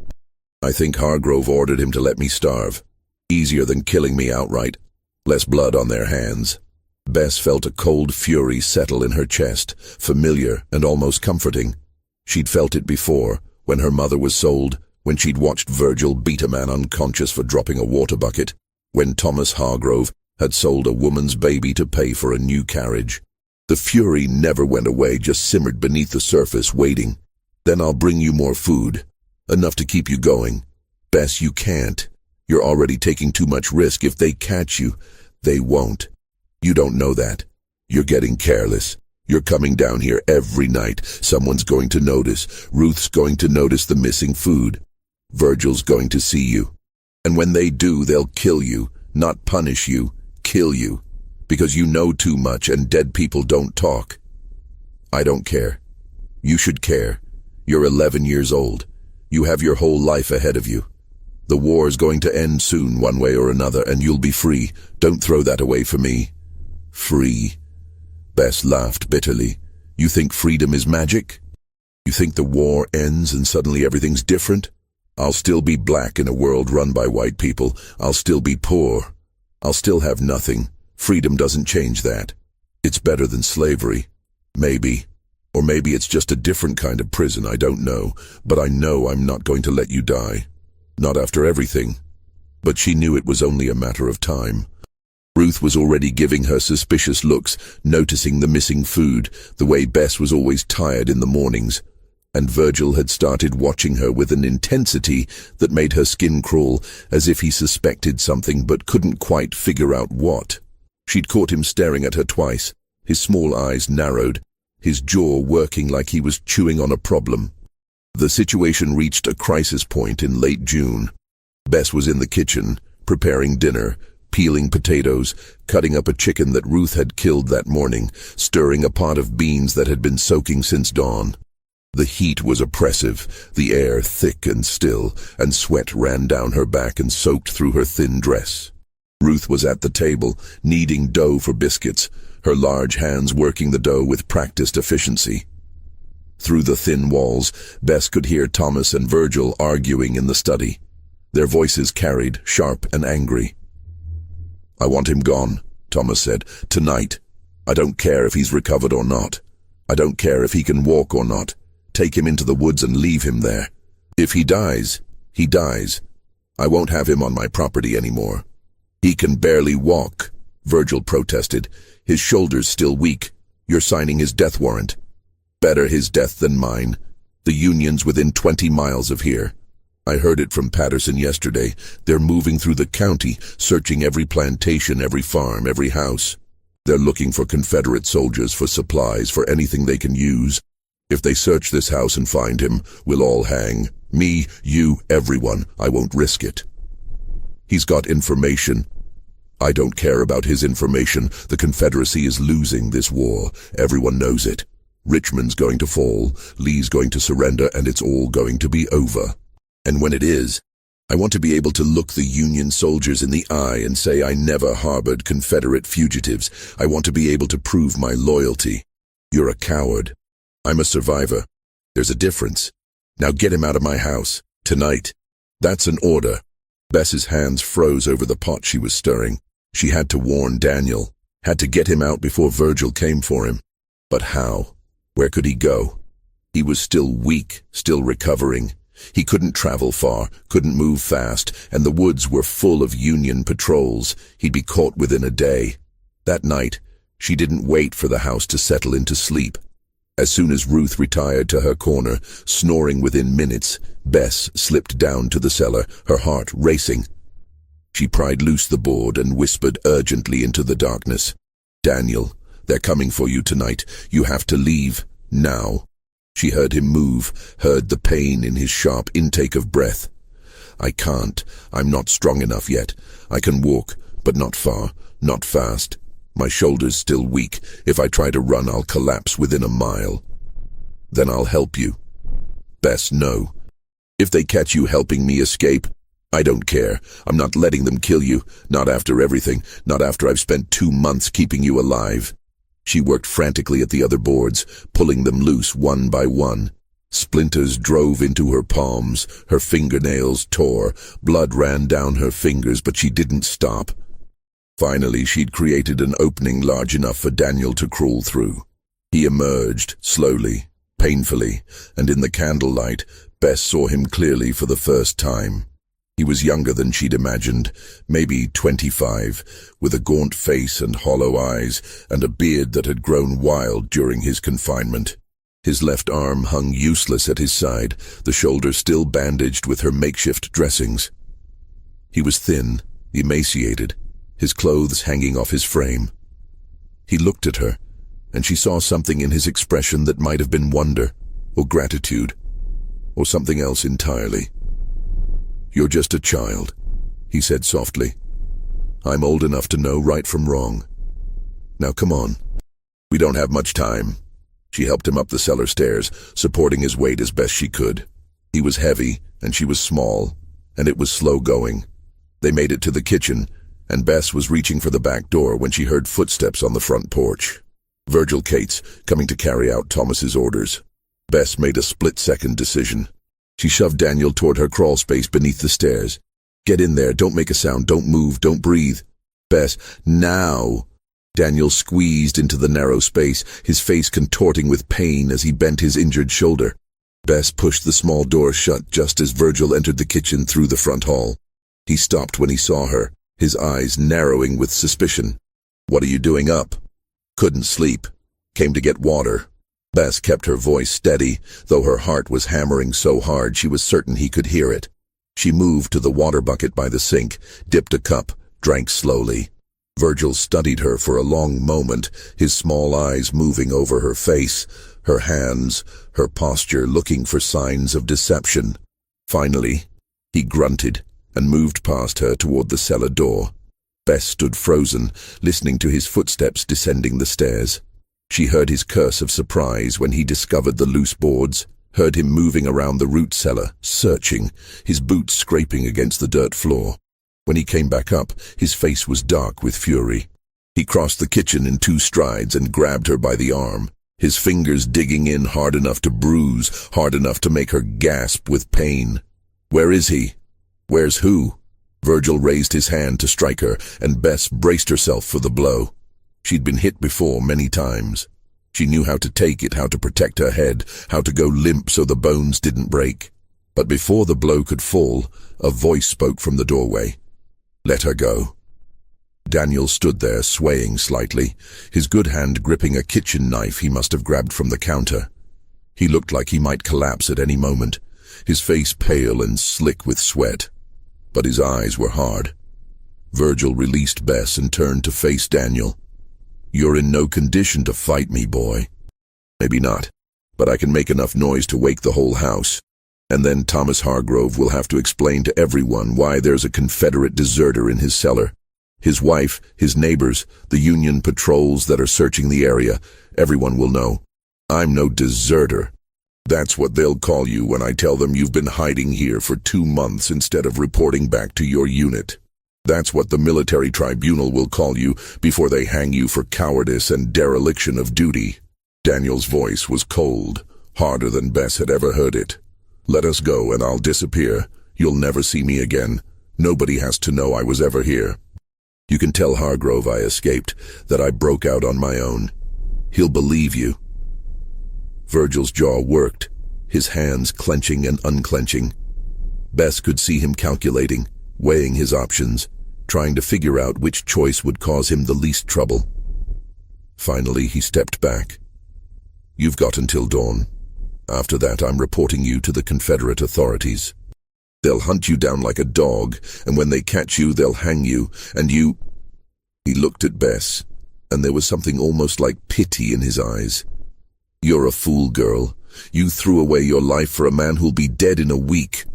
I think Hargrove ordered him to let me starve. Easier than killing me outright. Less blood on their hands." Bess felt a cold fury settle in her chest, familiar and almost comforting. She'd felt it before, when her mother was sold, when she'd watched Virgil beat a man unconscious for dropping a water bucket, when Thomas Hargrove had sold a woman's baby to pay for a new carriage. The fury never went away, just simmered beneath the surface, waiting. "Then I'll bring you more food. Enough to keep you going." "Bess, you can't. You're already taking too much risk. If they catch you, they won't. You don't know that. You're getting careless. You're coming down here every night. Someone's going to notice. Ruth's going to notice the missing food. Virgil's going to see you. And when they do, they'll kill you. Not punish you, kill you. Because you know too much and dead people don't talk." "I don't care. You should care. You're 11 years old. You have your whole life ahead of you. The war's going to end soon one way or another, and you'll be free. Don't throw that away for me." "Free?" Bess laughed bitterly. "You think freedom is magic? You think the war ends and suddenly everything's different? I'll still be black in a world run by white people. I'll still be poor. I'll still have nothing. Freedom doesn't change that. It's better than slavery. Maybe. Or maybe it's just a different kind of prison, I don't know. But I know I'm not going to let you die. Not after everything. But she knew it was only a matter of time. Ruth was already giving her suspicious looks, noticing the missing food, the way Bess was always tired in the mornings. And Virgil had started watching her with an intensity that made her skin crawl, as if he suspected something but couldn't quite figure out what. She'd caught him staring at her twice, his small eyes narrowed, his jaw working like he was chewing on a problem. The situation reached a crisis point in late June. Bess was in the kitchen, preparing dinner, peeling potatoes, cutting up a chicken that Ruth had killed that morning, stirring a pot of beans that had been soaking since dawn. The heat was oppressive, the air thick and still, and sweat ran down her back and soaked through her thin dress. Ruth was at the table, kneading dough for biscuits, her large hands working the dough with practiced efficiency. Through the thin walls, Bess could hear Thomas and Virgil arguing in the study. Their voices carried, sharp and angry. "I want him gone," Thomas said. "Tonight. I don't care if he's recovered or not. I don't care if he can walk or not. Take him into the woods and leave him there. If he dies, he dies. I won't have him on my property anymore." "He can barely walk," Virgil protested, his shoulders still weak. "You're signing his death warrant." "Better his death than mine. The union's within 20 miles of here. I heard it from Patterson yesterday. They're moving through the county, searching every plantation, every farm, every house. They're looking for Confederate soldiers, for supplies, for anything they can use. If they search this house and find him, we'll all hang. Me, you, everyone. I won't risk it. He's got information. I don't care about his information. The Confederacy is losing this war. Everyone knows it. Richmond's going to fall, Lee's going to surrender, and it's all going to be over. And when it is, I want to be able to look the Union soldiers in the eye and say I never harbored Confederate fugitives. I want to be able to prove my loyalty. You're a coward. I'm a survivor. There's a difference. Now get him out of my house. Tonight. That's an order." Bess's hands froze over the pot she was stirring. She had to warn Daniel, had to get him out before Virgil came for him. But how? Where could he go? He was still weak, still recovering. He couldn't travel far, couldn't move fast, and the woods were full of Union patrols. He'd be caught within a day. That night, she didn't wait for the house to settle into sleep. As soon as Ruth retired to her corner, snoring within minutes, Bess slipped down to the cellar, her heart racing. She pried loose the board and whispered urgently into the darkness. "Daniel, they're coming for you tonight. You have to leave, now." She heard him move, heard the pain in his sharp intake of breath. "I can't. I'm not strong enough yet. I can walk, but not far, not fast. My shoulder's still weak. If I try to run, I'll collapse within a mile." "Then I'll help you." "Bess, no. If they catch you helping me escape, I don't care. I'm not letting them kill you. Not after everything. Not after I've spent 2 months keeping you alive." She worked frantically at the other boards, pulling them loose one by one. Splinters drove into her palms, her fingernails tore, blood ran down her fingers, but she didn't stop. Finally, she'd created an opening large enough for Daniel to crawl through. He emerged, slowly, painfully, and in the candlelight, Bess saw him clearly for the first time. He was younger than she'd imagined, maybe 25, with a gaunt face and hollow eyes, and a beard that had grown wild during his confinement. His left arm hung useless at his side, the shoulder still bandaged with her makeshift dressings. He was thin, emaciated, his clothes hanging off his frame. He looked at her, and she saw something in his expression that might have been wonder, or gratitude, or something else entirely. "You're just a child," he said softly. "I'm old enough to know right from wrong. Now come on. We don't have much time." She helped him up the cellar stairs, supporting his weight as best she could. He was heavy, and she was small, and it was slow going. They made it to the kitchen, and Bess was reaching for the back door when she heard footsteps on the front porch. Virgil Cates, coming to carry out Thomas's orders. Bess made a split-second decision. She shoved Daniel toward her crawlspace beneath the stairs. "Get in there, don't make a sound, don't move, don't breathe." "Bess, now!" Daniel squeezed into the narrow space, his face contorting with pain as he bent his injured shoulder. Bess pushed the small door shut just as Virgil entered the kitchen through the front hall. He stopped when he saw her, his eyes narrowing with suspicion. "What are you doing up?" "Couldn't sleep. Came to get water." Bess kept her voice steady, though her heart was hammering so hard she was certain he could hear it. She moved to the water bucket by the sink, dipped a cup, drank slowly. Virgil studied her for a long moment, his small eyes moving over her face, her hands, her posture, looking for signs of deception. Finally, he grunted and moved past her toward the cellar door. Bess stood frozen, listening to his footsteps descending the stairs. She heard his curse of surprise when he discovered the loose boards, heard him moving around the root cellar, searching, his boots scraping against the dirt floor. When he came back up, his face was dark with fury. He crossed the kitchen in 2 strides and grabbed her by the arm, his fingers digging in hard enough to bruise, hard enough to make her gasp with pain. "Where is he? Where's who?" Virgil raised his hand to strike her, and Bess braced herself for the blow. She'd been hit before many times. She knew how to take it, how to protect her head, how to go limp so the bones didn't break. But before the blow could fall, a voice spoke from the doorway. "Let her go." Daniel stood there, swaying slightly, his good hand gripping a kitchen knife he must have grabbed from the counter. He looked like he might collapse at any moment, his face pale and slick with sweat. But his eyes were hard. Virgil released Bess and turned to face Daniel. "You're in no condition to fight me, boy." "Maybe not, but I can make enough noise to wake the whole house. And then Thomas Hargrove will have to explain to everyone why there's a Confederate deserter in his cellar. His wife, his neighbors, the Union patrols that are searching the area, everyone will know. I'm no deserter. That's what they'll call you when I tell them you've been hiding here for 2 months instead of reporting back to your unit. That's what the military tribunal will call you before they hang you for cowardice and dereliction of duty." Daniel's voice was cold, harder than Bess had ever heard it. "Let us go and I'll disappear. You'll never see me again. Nobody has to know I was ever here. You can tell Hargrove I escaped, that I broke out on my own. He'll believe you." Virgil's jaw worked, his hands clenching and unclenching. Bess could see him calculating, weighing his options, trying to figure out which choice would cause him the least trouble. Finally, he stepped back. "You've got until dawn. After that, I'm reporting you to the Confederate authorities. They'll hunt you down like a dog, and when they catch you, they'll hang you, and you—" He looked at Bess, and there was something almost like pity in his eyes. "You're a fool, girl. You threw away your life for a man who'll be dead in a week.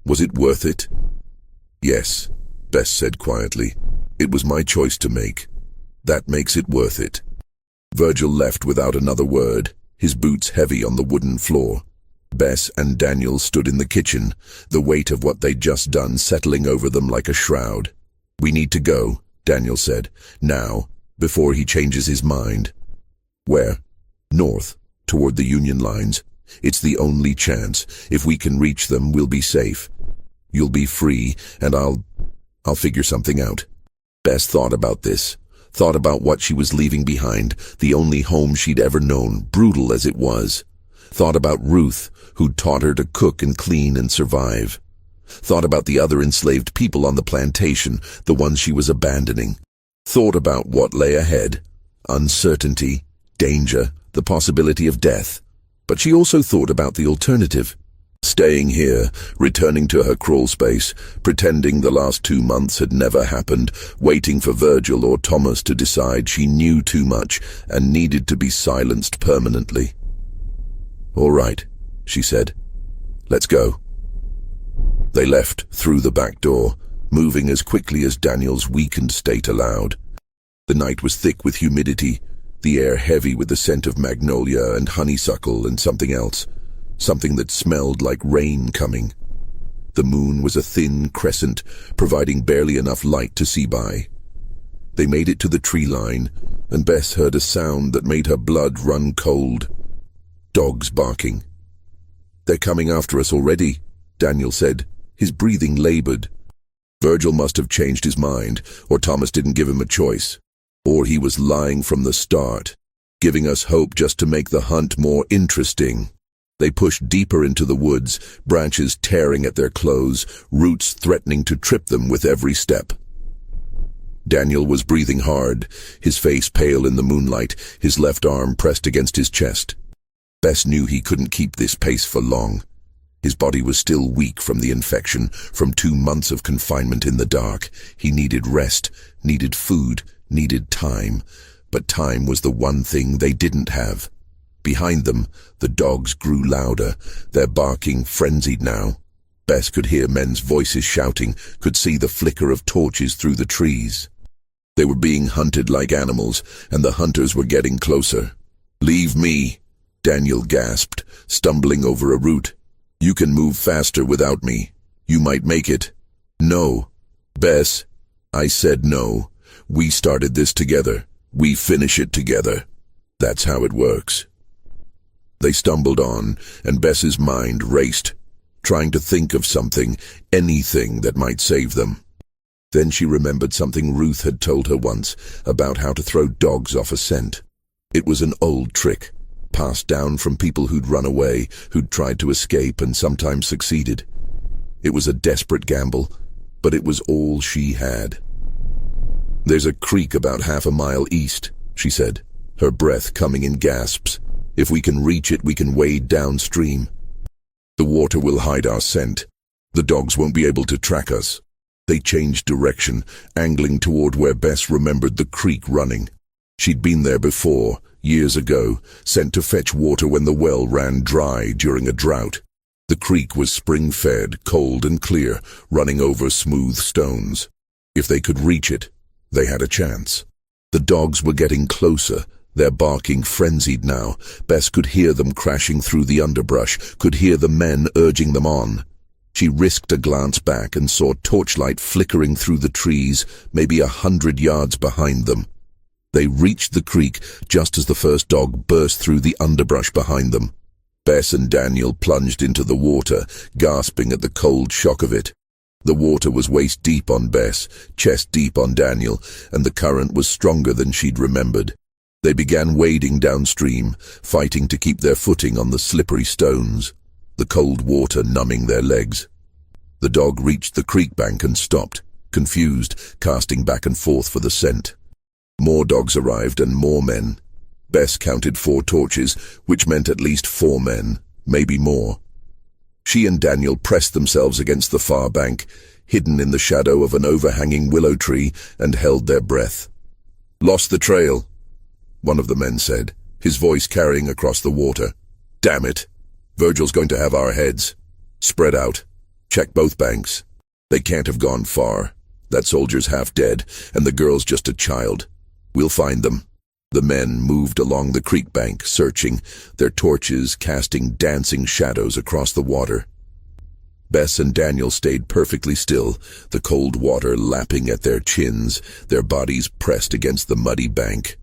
Was it worth it?" "Yes," Bess said quietly. "It was my choice to make. That makes it worth it." Virgil left without another word, his boots heavy on the wooden floor. Bess and Daniel stood in the kitchen, the weight of what they'd just done settling over them like a shroud. "We need to go," Daniel said, "now, before he changes his mind." "Where?" "North, toward the Union lines. It's the only chance. If we can reach them, we'll be safe. You'll be free, and I'll figure something out." Bess thought about this, thought about what she was leaving behind, the only home she'd ever known, brutal as it was. Thought about Ruth, who'd taught her to cook and clean and survive. Thought about the other enslaved people on the plantation, the ones she was abandoning. Thought about what lay ahead. Uncertainty, danger, the possibility of death. But she also thought about the alternative. Staying here, returning to her crawl space, pretending the last 2 months had never happened, waiting for Virgil or Thomas to decide she knew too much and needed to be silenced permanently. "All right," she said. "Let's go." They left through the back door, moving as quickly as Daniel's weakened state allowed. The night was thick with humidity, the air heavy with the scent of magnolia and honeysuckle and something else, something that smelled like rain coming. The moon was a thin crescent, providing barely enough light to see by. They made it to the tree line, and Bess heard a sound that made her blood run cold. Dogs barking. "They're coming after us already," Daniel said, his breathing labored. Virgil must have changed his mind, or Thomas didn't give him a choice. Or he was lying from the start, giving us hope just to make the hunt more interesting. They pushed deeper into the woods, branches tearing at their clothes, roots threatening to trip them with every step. Daniel was breathing hard, his face pale in the moonlight, his left arm pressed against his chest. Bess knew he couldn't keep this pace for long. His body was still weak from the infection, from 2 months of confinement in the dark. He needed rest, needed food, needed time. But time was the one thing they didn't have. Behind them, the dogs grew louder, their barking frenzied now. Bess could hear men's voices shouting, could see the flicker of torches through the trees. They were being hunted like animals, and the hunters were getting closer. "Leave me," Daniel gasped, stumbling over a root. "You can move faster without me. You might make it." "No, Bess." I said no. "We started this together. We finish it together. That's how it works." They stumbled on, and Bess's mind raced, trying to think of something, anything that might save them. Then she remembered something Ruth had told her once about how to throw dogs off a scent. It was an old trick, passed down from people who'd run away, who'd tried to escape and sometimes succeeded. It was a desperate gamble, but it was all she had. "There's a creek about half a mile east," she said, her breath coming in gasps. "If we can reach it, we can wade downstream. The water will hide our scent. The dogs won't be able to track us." They changed direction, angling toward where Bess remembered the creek running. She'd been there before, years ago, sent to fetch water when the well ran dry during a drought. The creek was spring-fed, cold and clear, running over smooth stones. If they could reach it, they had a chance. The dogs were getting closer, their barking frenzied now. Bess could hear them crashing through the underbrush, could hear the men urging them on. She risked a glance back and saw torchlight flickering through the trees, maybe 100 yards behind them. They reached the creek just as the first dog burst through the underbrush behind them. Bess and Daniel plunged into the water, gasping at the cold shock of it. The water was waist-deep on Bess, chest-deep on Daniel, and the current was stronger than she'd remembered. They began wading downstream, fighting to keep their footing on the slippery stones, the cold water numbing their legs. The dog reached the creek bank and stopped, confused, casting back and forth for the scent. More dogs arrived and more men. Bess counted 4 torches, which meant at least 4 men, maybe more. She and Daniel pressed themselves against the far bank, hidden in the shadow of an overhanging willow tree, and held their breath. "Lost the trail," one of the men said, his voice carrying across the water. "Damn it. Virgil's going to have our heads. Spread out. Check both banks. They can't have gone far. That soldier's half dead, and the girl's just a child. We'll find them." The men moved along the creek bank, searching, their torches casting dancing shadows across the water. Bess and Daniel stayed perfectly still, the cold water lapping at their chins, their bodies pressed against the muddy bank.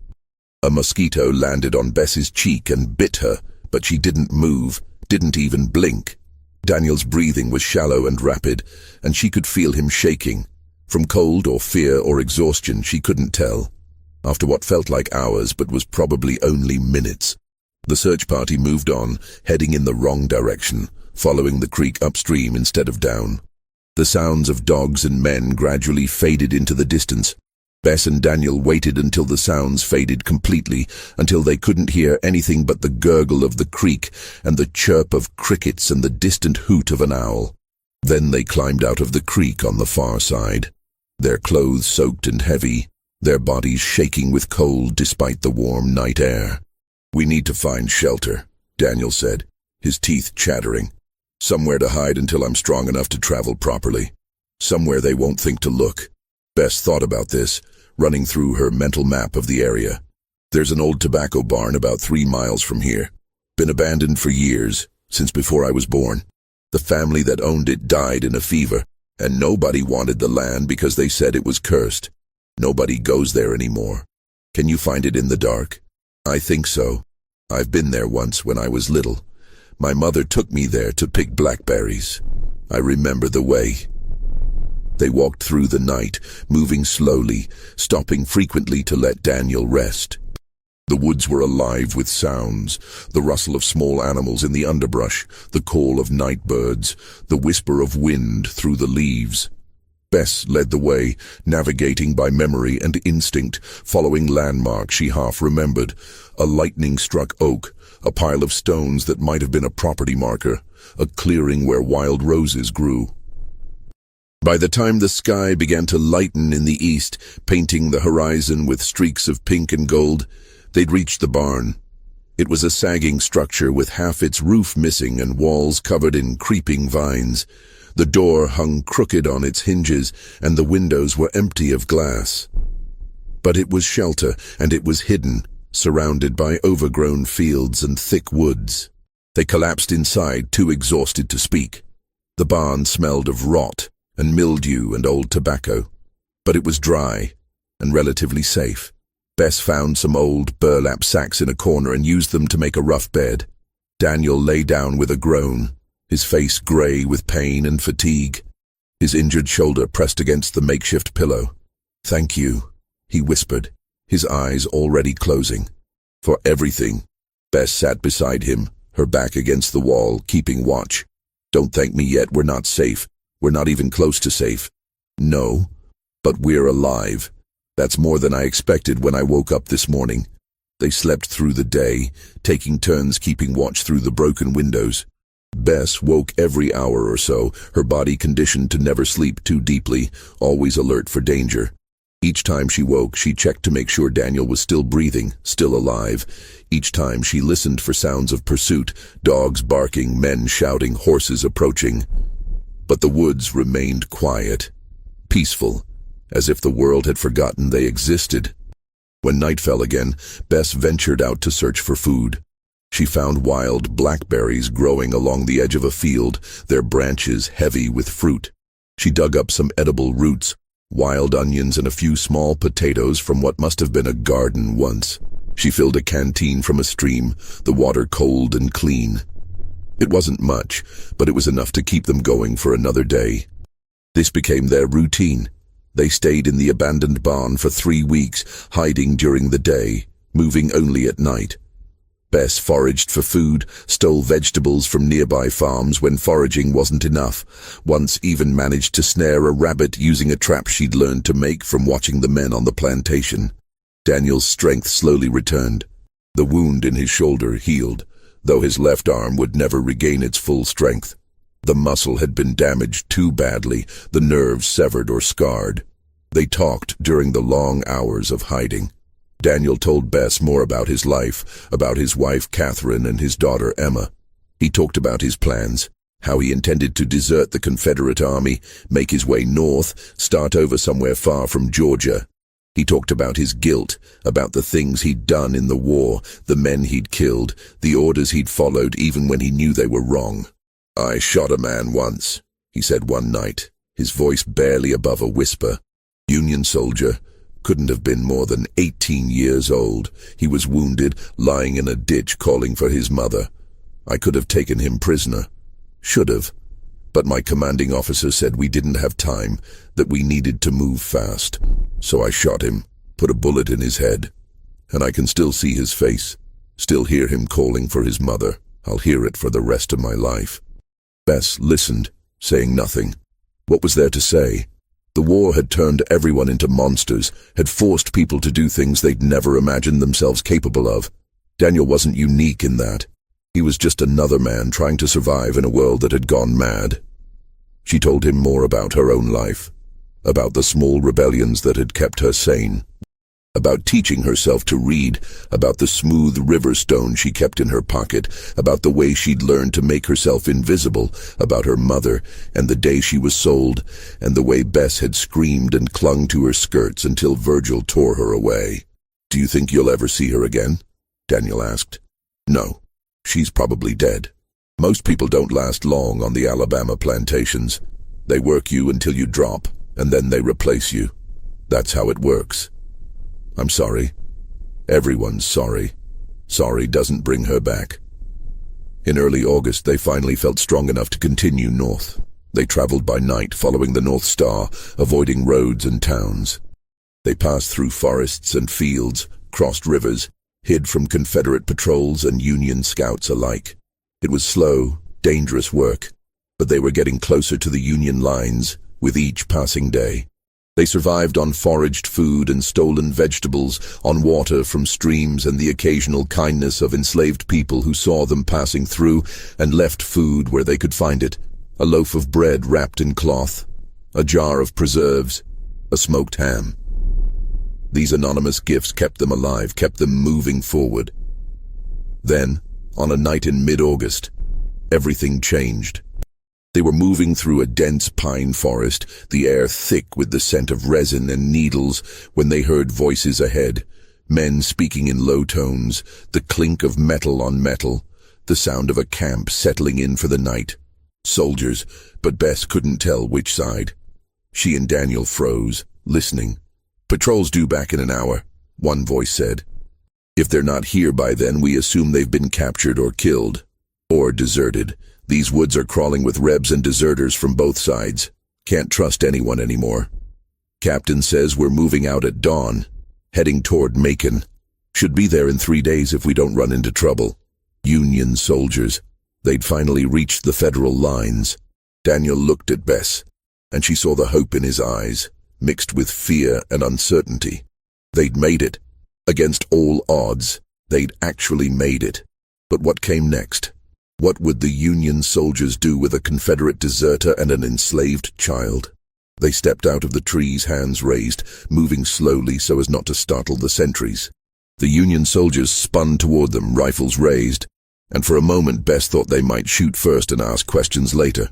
A mosquito landed on Bess's cheek and bit her, but she didn't move, didn't even blink. Daniel's breathing was shallow and rapid, and she could feel him shaking. From cold or fear or exhaustion, she couldn't tell. After what felt like hours but was probably only minutes, the search party moved on, heading in the wrong direction, following the creek upstream instead of down. The sounds of dogs and men gradually faded into the distance. Bess and Daniel waited until the sounds faded completely, until they couldn't hear anything but the gurgle of the creek and the chirp of crickets and the distant hoot of an owl. Then they climbed out of the creek on the far side, their clothes soaked and heavy, their bodies shaking with cold despite the warm night air. "We need to find shelter," Daniel said, his teeth chattering. "Somewhere to hide until I'm strong enough to travel properly. Somewhere they won't think to look." Bess thought about this, running through her mental map of the area. "There's an old tobacco barn about 3 miles from here. Been abandoned for years, since before I was born. The family that owned it died in a fever, and nobody wanted the land because they said it was cursed. Nobody goes there anymore. Can you find it in the dark?" "I think so. I've been there once when I was little. My mother took me there to pick blackberries. I remember the way." They walked through the night, moving slowly, stopping frequently to let Daniel rest. The woods were alive with sounds, the rustle of small animals in the underbrush, the call of night birds, the whisper of wind through the leaves. Bess led the way, navigating by memory and instinct, following landmarks she half remembered. A lightning-struck oak, a pile of stones that might have been a property marker, a clearing where wild roses grew. By the time the sky began to lighten in the east, painting the horizon with streaks of pink and gold, they'd reached the barn. It was a sagging structure with half its roof missing and walls covered in creeping vines. The door hung crooked on its hinges, and the windows were empty of glass. But it was shelter, and it was hidden, surrounded by overgrown fields and thick woods. They collapsed inside, too exhausted to speak. The barn smelled of rot and mildew and old tobacco, but it was dry and relatively safe. Bess found some old burlap sacks in a corner and used them to make a rough bed. Daniel lay down with a groan, his face grey with pain and fatigue, his injured shoulder pressed against the makeshift pillow. "Thank you," he whispered, his eyes already closing. "For everything." Bess sat beside him, her back against the wall, keeping watch. "Don't thank me yet, we're not safe. We're not even close to safe." "No, but we're alive. That's more than I expected when I woke up this morning." They slept through the day, taking turns keeping watch through the broken windows. Bess woke every hour or so, her body conditioned to never sleep too deeply, always alert for danger. Each time she woke, she checked to make sure Daniel was still breathing, still alive. Each time she listened for sounds of pursuit, dogs barking, men shouting, horses approaching. But the woods remained quiet, peaceful, as if the world had forgotten they existed. When night fell again, Bess ventured out to search for food. She found wild blackberries growing along the edge of a field, their branches heavy with fruit. She dug up some edible roots, wild onions and a few small potatoes from what must have been a garden once. She filled a canteen from a stream, the water cold and clean. It wasn't much, but it was enough to keep them going for another day. This became their routine. They stayed in the abandoned barn for 3 weeks, hiding during the day, moving only at night. Bess foraged for food, stole vegetables from nearby farms when foraging wasn't enough, once even managed to snare a rabbit using a trap she'd learned to make from watching the men on the plantation. Daniel's strength slowly returned. The wound in his shoulder healed, though his left arm would never regain its full strength. The muscle had been damaged too badly, the nerves severed or scarred. They talked during the long hours of hiding. Daniel told Bess more about his life, about his wife Catherine and his daughter Emma. He talked about his plans, how he intended to desert the Confederate Army, make his way north, start over somewhere far from Georgia. He talked about his guilt, about the things he'd done in the war, the men he'd killed, the orders he'd followed even when he knew they were wrong. "I shot a man once," he said one night, his voice barely above a whisper. Union soldier, couldn't have been more than 18 years old. He was wounded, lying in a ditch calling for his mother. I could have taken him prisoner. Should have. But my commanding officer said we didn't have time, that we needed to move fast. So I shot him, put a bullet in his head. And I can still see his face, still hear him calling for his mother. I'll hear it for the rest of my life. Bess listened, saying nothing. What was there to say? The war had turned everyone into monsters, had forced people to do things they'd never imagined themselves capable of. Daniel wasn't unique in that. He was just another man trying to survive in a world that had gone mad. She told him more about her own life, about the small rebellions that had kept her sane, about teaching herself to read, about the smooth river stone she kept in her pocket, about the way she'd learned to make herself invisible, about her mother and the day she was sold, and the way Bess had screamed and clung to her skirts until Virgil tore her away. "Do you think you'll ever see her again?" Daniel asked. "No. She's probably dead. Most people don't last long on the Alabama plantations. They work you until you drop, and then they replace you. That's how it works. I'm sorry. Everyone's sorry. Sorry doesn't bring her back." In early August, they finally felt strong enough to continue north. They traveled by night, following the North Star, avoiding roads and towns. They passed through forests and fields, crossed rivers, hid from Confederate patrols and Union scouts alike. It was slow, dangerous work, but they were getting closer to the Union lines with each passing day. They survived on foraged food and stolen vegetables, on water from streams and the occasional kindness of enslaved people who saw them passing through and left food where they could find it. A loaf of bread wrapped in cloth, a jar of preserves, a smoked ham. These anonymous gifts kept them alive, kept them moving forward. Then, on a night in mid-August, everything changed. They were moving through a dense pine forest, the air thick with the scent of resin and needles, when they heard voices ahead, men speaking in low tones, the clink of metal on metal, the sound of a camp settling in for the night. Soldiers, but Bess couldn't tell which side. She and Daniel froze, listening. "Patrol's due back in an hour," one voice said. "If they're not here by then, we assume they've been captured or killed. Or deserted. These woods are crawling with rebs and deserters from both sides. Can't trust anyone anymore. Captain says we're moving out at dawn, heading toward Macon. Should be there in 3 days if we don't run into trouble." Union soldiers. They'd finally reached the federal lines. Daniel looked at Bess, and she saw the hope in his eyes, mixed with fear and uncertainty. They'd made it. Against all odds, they'd actually made it. But what came next? What would the Union soldiers do with a Confederate deserter and an enslaved child? They stepped out of the trees, hands raised, moving slowly so as not to startle the sentries. The Union soldiers spun toward them, rifles raised, and for a moment Bess thought they might shoot first and ask questions later.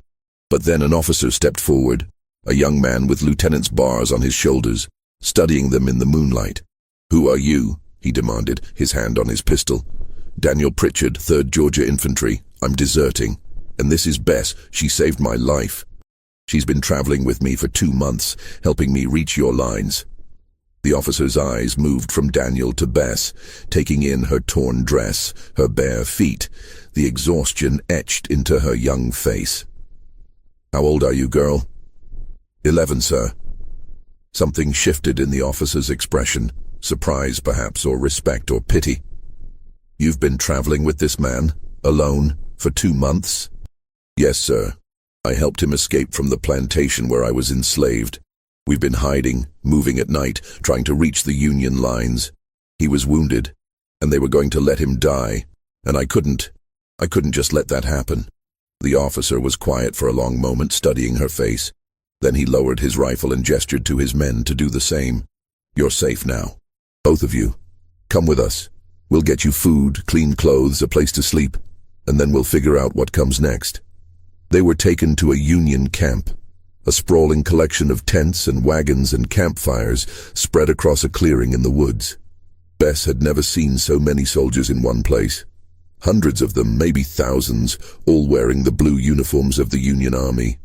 But then an officer stepped forward, a young man with lieutenant's bars on his shoulders, studying them in the moonlight. "Who are you?" he demanded, his hand on his pistol. "Daniel Pritchard, 3rd Georgia Infantry. I'm deserting. And this is Bess. She saved my life. She's been traveling with me for 2 months, helping me reach your lines." The officer's eyes moved from Daniel to Bess, taking in her torn dress, her bare feet, the exhaustion etched into her young face. "How old are you, girl?" 11, sir." Something shifted in the officer's expression, surprise perhaps, or respect or pity. "You've been traveling with this man, alone, for 2 months?" "Yes, sir. I helped him escape from the plantation where I was enslaved. We've been hiding, moving at night, trying to reach the Union lines. He was wounded, and they were going to let him die, and I couldn't just let that happen." The officer was quiet for a long moment, studying her face. Then he lowered his rifle and gestured to his men to do the same. "You're safe now. Both of you. Come with us. We'll get you food, clean clothes, a place to sleep, and then we'll figure out what comes next." They were taken to a Union camp, a sprawling collection of tents and wagons and campfires spread across a clearing in the woods. Bess had never seen so many soldiers in one place. Hundreds of them, maybe thousands, all wearing the blue uniforms of the Union Army.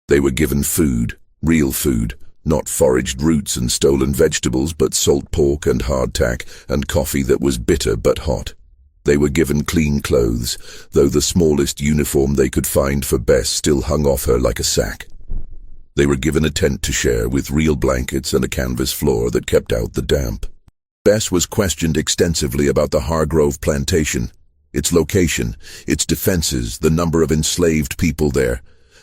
They were given food, real food, not foraged roots and stolen vegetables, but salt pork and hardtack and coffee that was bitter but hot. They were given clean clothes, though the smallest uniform they could find for Bess still hung off her like a sack. They were given a tent to share with real blankets and a canvas floor that kept out the damp. Bess was questioned extensively about the Hargrove plantation, its location, its defenses, the number of enslaved people there,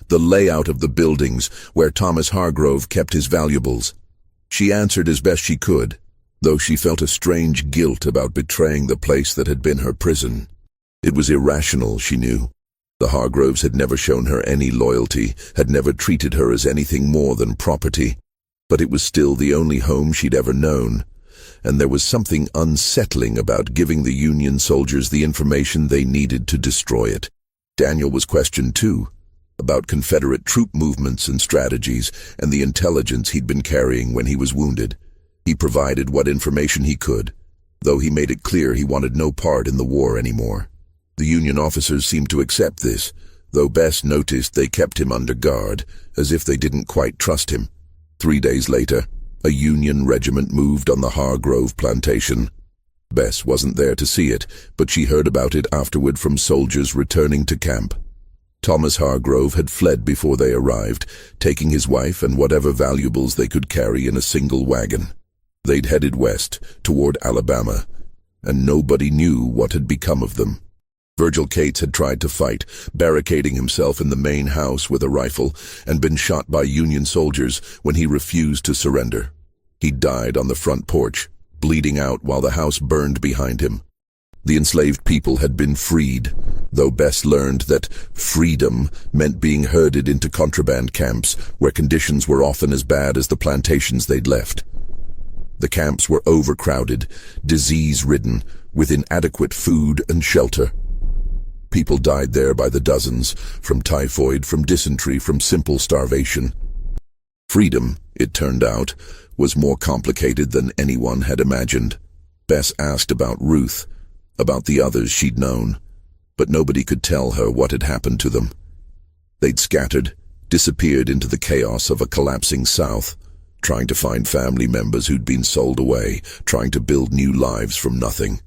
the layout of the buildings where Thomas Hargrove kept his valuables. She answered as best she could, though she felt a strange guilt about betraying the place that had been her prison. It was irrational, she knew. The Hargroves had never shown her any loyalty, had never treated her as anything more than property, but it was still the only home she'd ever known, and there was something unsettling about giving the Union soldiers the information they needed to destroy it. Daniel was questioned too, about Confederate troop movements and strategies and the intelligence he'd been carrying when he was wounded. He provided what information he could, though he made it clear he wanted no part in the war anymore. The Union officers seemed to accept this, though Bess noticed they kept him under guard, as if they didn't quite trust him. 3 days later, a Union regiment moved on the Hargrove plantation. Bess wasn't there to see it, but she heard about it afterward from soldiers returning to camp. Thomas Hargrove had fled before they arrived, taking his wife and whatever valuables they could carry in a single wagon. They'd headed west, toward Alabama, and nobody knew what had become of them. Virgil Cates had tried to fight, barricading himself in the main house with a rifle, and been shot by Union soldiers when he refused to surrender. He died on the front porch, bleeding out while the house burned behind him. The enslaved people had been freed, though Bess learned that freedom meant being herded into contraband camps where conditions were often as bad as the plantations they'd left. The camps were overcrowded, disease-ridden, with inadequate food and shelter. People died there by the dozens, from typhoid, from dysentery, from simple starvation. Freedom, it turned out, was more complicated than anyone had imagined. Bess asked about Ruth, about the others she'd known, but nobody could tell her what had happened to them. They'd scattered, disappeared into the chaos of a collapsing South, trying to find family members who'd been sold away, trying to build new lives from nothing.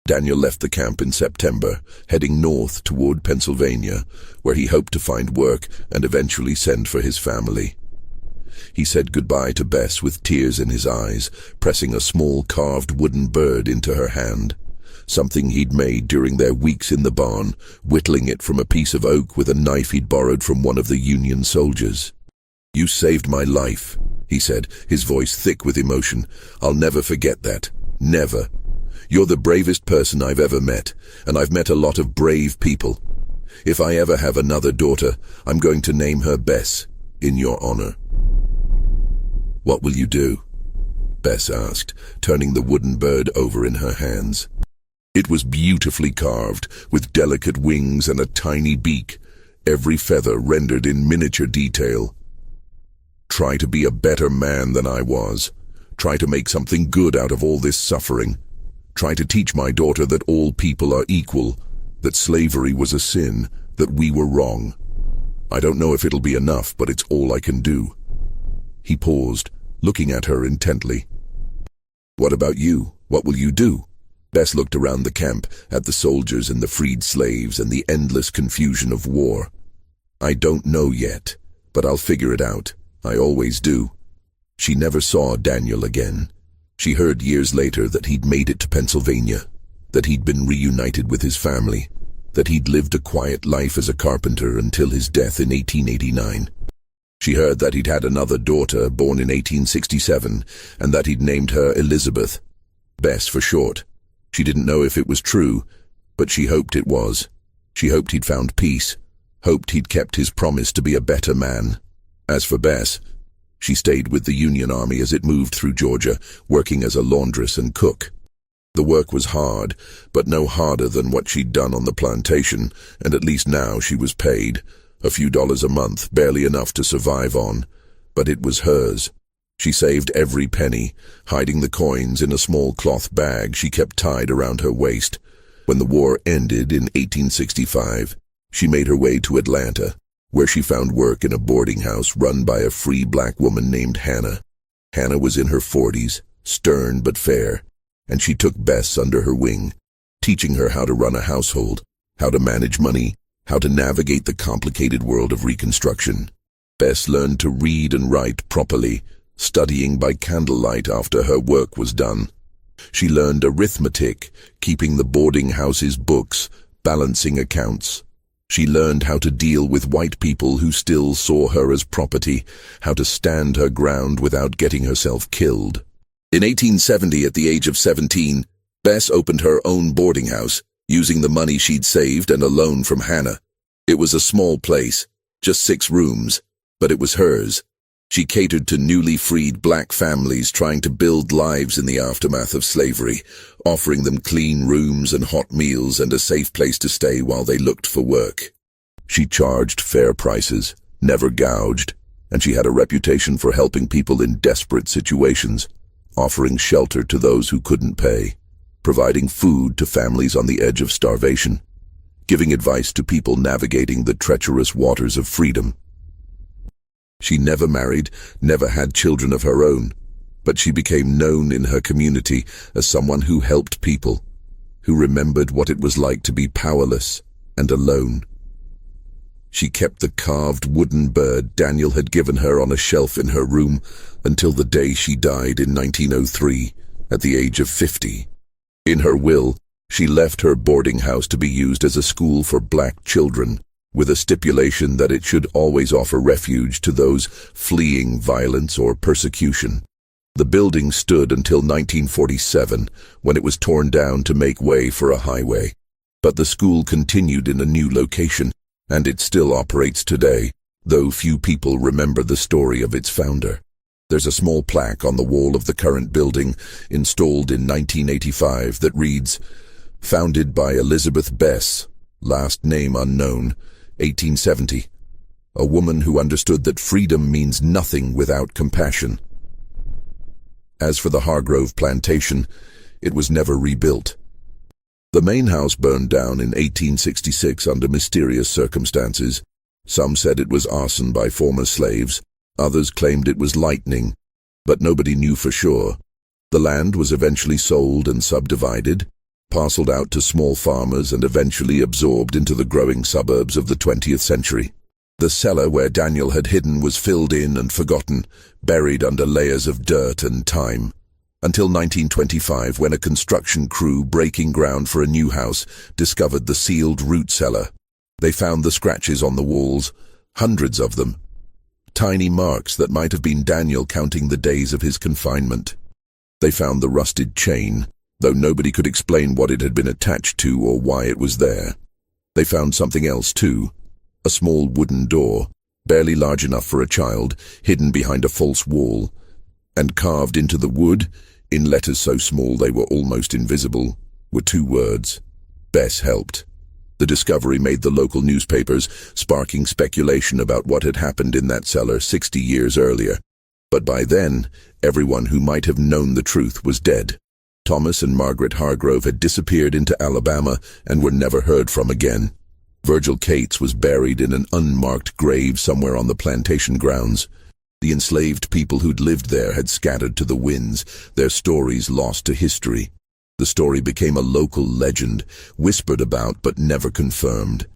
Daniel left the camp in September, heading north toward Pennsylvania, where he hoped to find work and eventually send for his family. He said goodbye to Bess with tears in his eyes, pressing a small carved wooden bird into her hand, something he'd made during their weeks in the barn, whittling it from a piece of oak with a knife he'd borrowed from one of the Union soldiers. "You saved my life," he said, his voice thick with emotion. "I'll never forget that. Never. You're the bravest person I've ever met, and I've met a lot of brave people. If I ever have another daughter, I'm going to name her Bess, in your honor." "What will you do?" Bess asked, turning the wooden bird over in her hands. It was beautifully carved, with delicate wings and a tiny beak, every feather rendered in miniature detail. "Try to be a better man than I was. Try to make something good out of all this suffering. Try to teach my daughter that all people are equal, that slavery was a sin, that we were wrong. I don't know if it'll be enough, but it's all I can do." He paused, looking at her intently. "What about you? What will you do?" Bess looked around the camp, at the soldiers and the freed slaves and the endless confusion of war. "I don't know yet, but I'll figure it out. I always do." She never saw Daniel again. She heard years later that he'd made it to Pennsylvania, that he'd been reunited with his family, that he'd lived a quiet life as a carpenter until his death in 1889. She heard that he'd had another daughter born in 1867, and that he'd named her Elizabeth, Bess for short. She didn't know if it was true, but she hoped it was. She hoped he'd found peace, hoped he'd kept his promise to be a better man. As for Bess, she stayed with the Union Army as it moved through Georgia, working as a laundress and cook. The work was hard, but no harder than what she'd done on the plantation, and at least now she was paid. A few dollars a month, barely enough to survive on, but it was hers. She saved every penny, hiding the coins in a small cloth bag she kept tied around her waist. When the war ended in 1865, she made her way to Atlanta, where she found work in a boarding house run by a free black woman named Hannah. Hannah was in her 40s, stern but fair, and she took Bess under her wing, teaching her how to run a household, how to manage money, how to navigate the complicated world of Reconstruction. Bess learned to read and write properly, studying by candlelight after her work was done. She learned arithmetic, keeping the boarding house's books, balancing accounts. She learned how to deal with white people who still saw her as property, how to stand her ground without getting herself killed. In 1870, at the age of 17, Bess opened her own boarding house, using the money she'd saved and a loan from Hannah. It was a small place, just 6 rooms, but it was hers. She catered to newly freed black families trying to build lives in the aftermath of slavery, offering them clean rooms and hot meals and a safe place to stay while they looked for work. She charged fair prices, never gouged, and she had a reputation for helping people in desperate situations, offering shelter to those who couldn't pay, providing food to families on the edge of starvation, giving advice to people navigating the treacherous waters of freedom. She never married, never had children of her own, but she became known in her community as someone who helped people, who remembered what it was like to be powerless and alone. She kept the carved wooden bird Daniel had given her on a shelf in her room until the day she died in 1903, at the age of 50. In her will, she left her boarding house to be used as a school for black children, with a stipulation that it should always offer refuge to those fleeing violence or persecution. The building stood until 1947, when it was torn down to make way for a highway. But the school continued in a new location, and it still operates today, though few people remember the story of its founder. There's a small plaque on the wall of the current building, installed in 1985, that reads, "Founded by Elizabeth Bess, last name unknown, 1870. A woman who understood that freedom means nothing without compassion." As for the Hargrove plantation, it was never rebuilt. The main house burned down in 1866 under mysterious circumstances. Some said it was arson by former slaves, others claimed it was lightning, but nobody knew for sure. The land was eventually sold and subdivided, parceled out to small farmers and eventually absorbed into the growing suburbs of the 20th century. The cellar where Daniel had hidden was filled in and forgotten, buried under layers of dirt and time. Until 1925, when a construction crew breaking ground for a new house discovered the sealed root cellar. They found the scratches on the walls, hundreds of them. Tiny marks that might have been Daniel counting the days of his confinement. They found the rusted chain, though nobody could explain what it had been attached to or why it was there. They found something else too, a small wooden door, barely large enough for a child, hidden behind a false wall, and carved into the wood, in letters so small they were almost invisible, were two words: Bess helped. The discovery made the local newspapers, sparking speculation about what had happened in that cellar 60 years earlier. But by then, everyone who might have known the truth was dead. Thomas and Margaret Hargrove had disappeared into Alabama and were never heard from again. Virgil Cates was buried in an unmarked grave somewhere on the plantation grounds. The enslaved people who'd lived there had scattered to the winds, their stories lost to history. The story became a local legend, whispered about but never confirmed,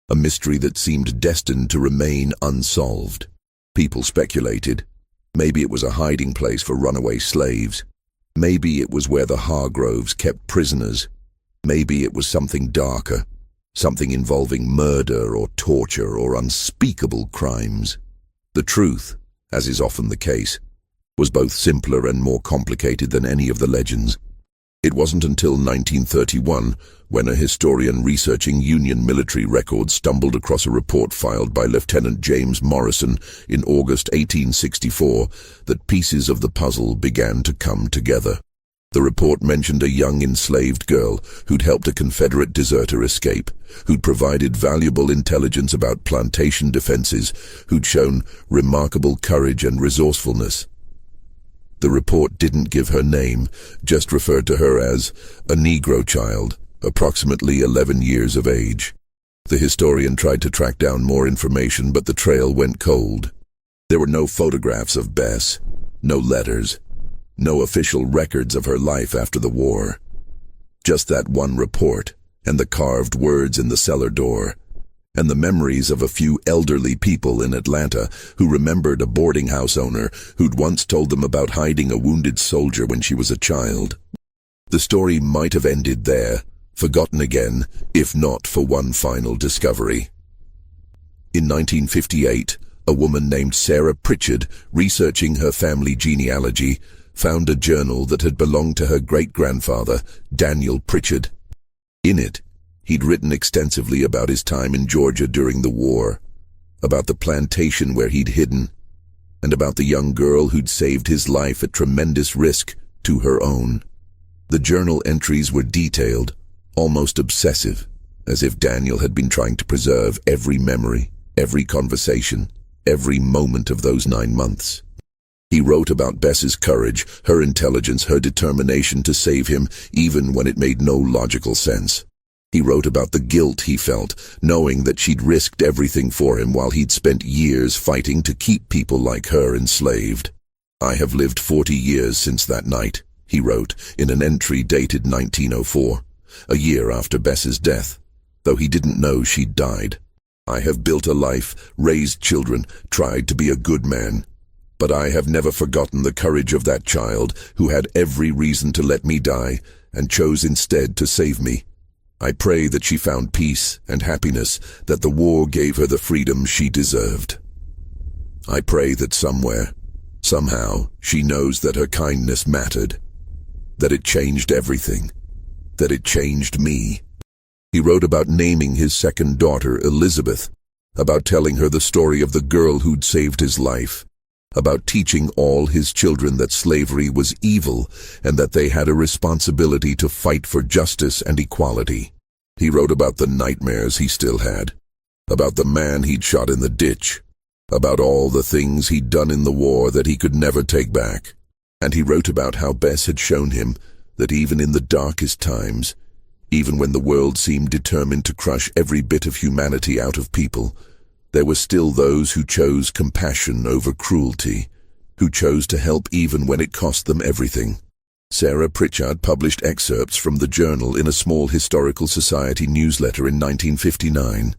a mystery that seemed destined to remain unsolved. People speculated. Maybe it was a hiding place for runaway slaves. Maybe it was where the Hargroves kept prisoners. Maybe it was something darker, something involving murder or torture or unspeakable crimes. The truth, as is often the case, was both simpler and more complicated than any of the legends. It wasn't until 1931, when a historian researching Union military records stumbled across a report filed by Lieutenant James Morrison in August 1864, that pieces of the puzzle began to come together. The report mentioned a young enslaved girl who'd helped a Confederate deserter escape, who'd provided valuable intelligence about plantation defenses, who'd shown remarkable courage and resourcefulness. The report didn't give her name, just referred to her as a Negro child, approximately 11 years of age. The historian tried to track down more information, but the trail went cold. There were no photographs of Bess, no letters, no official records of her life after the war. Just that one report, and the carved words in the cellar door, and the memories of a few elderly people in Atlanta who remembered a boarding house owner who'd once told them about hiding a wounded soldier when she was a child. The story might have ended there, forgotten again, if not for one final discovery. In 1958, a woman named Sarah Pritchard, researching her family genealogy, found a journal that had belonged to her great-grandfather, Daniel Pritchard. In it, he'd written extensively about his time in Georgia during the war, about the plantation where he'd hidden, and about the young girl who'd saved his life at tremendous risk to her own. The journal entries were detailed, almost obsessive, as if Daniel had been trying to preserve every memory, every conversation, every moment of those 9 months. He wrote about Bess's courage, her intelligence, her determination to save him, even when it made no logical sense. He wrote about the guilt he felt, knowing that she'd risked everything for him while he'd spent years fighting to keep people like her enslaved. "I have lived 40 years since that night," he wrote in an entry dated 1904, a year after Bess's death, though he didn't know she'd died. I have built a life, raised children, tried to be a good man. But I have never forgotten the courage of that child who had every reason to let me die and chose instead to save me. I pray that she found peace and happiness, that the war gave her the freedom she deserved. I pray that somewhere, somehow, she knows that her kindness mattered, that it changed everything, that it changed me. He wrote about naming his second daughter Elizabeth, about telling her the story of the girl who'd saved his life, about teaching all his children that slavery was evil and that they had a responsibility to fight for justice and equality. He wrote about the nightmares he still had, about the man he'd shot in the ditch, about all the things he'd done in the war that he could never take back. And he wrote about how Bess had shown him that even in the darkest times, even when the world seemed determined to crush every bit of humanity out of people, there were still those who chose compassion over cruelty, who chose to help even when it cost them everything. Sarah Pritchard published excerpts from the journal in a small historical society newsletter in 1959.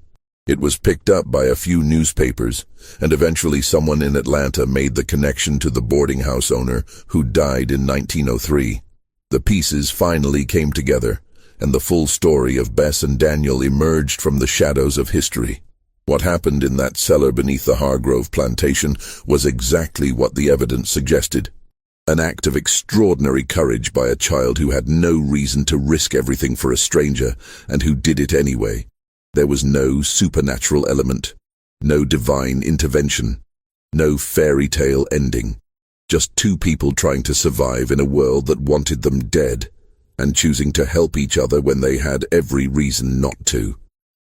It was picked up by a few newspapers, and eventually someone in Atlanta made the connection to the boarding house owner who died in 1903. The pieces finally came together, and the full story of Bess and Daniel emerged from the shadows of history. What happened in that cellar beneath the Hargrove plantation was exactly what the evidence suggested. An act of extraordinary courage by a child who had no reason to risk everything for a stranger, and who did it anyway. There was no supernatural element, no divine intervention, no fairy tale ending. Just two people trying to survive in a world that wanted them dead, and choosing to help each other when they had every reason not to.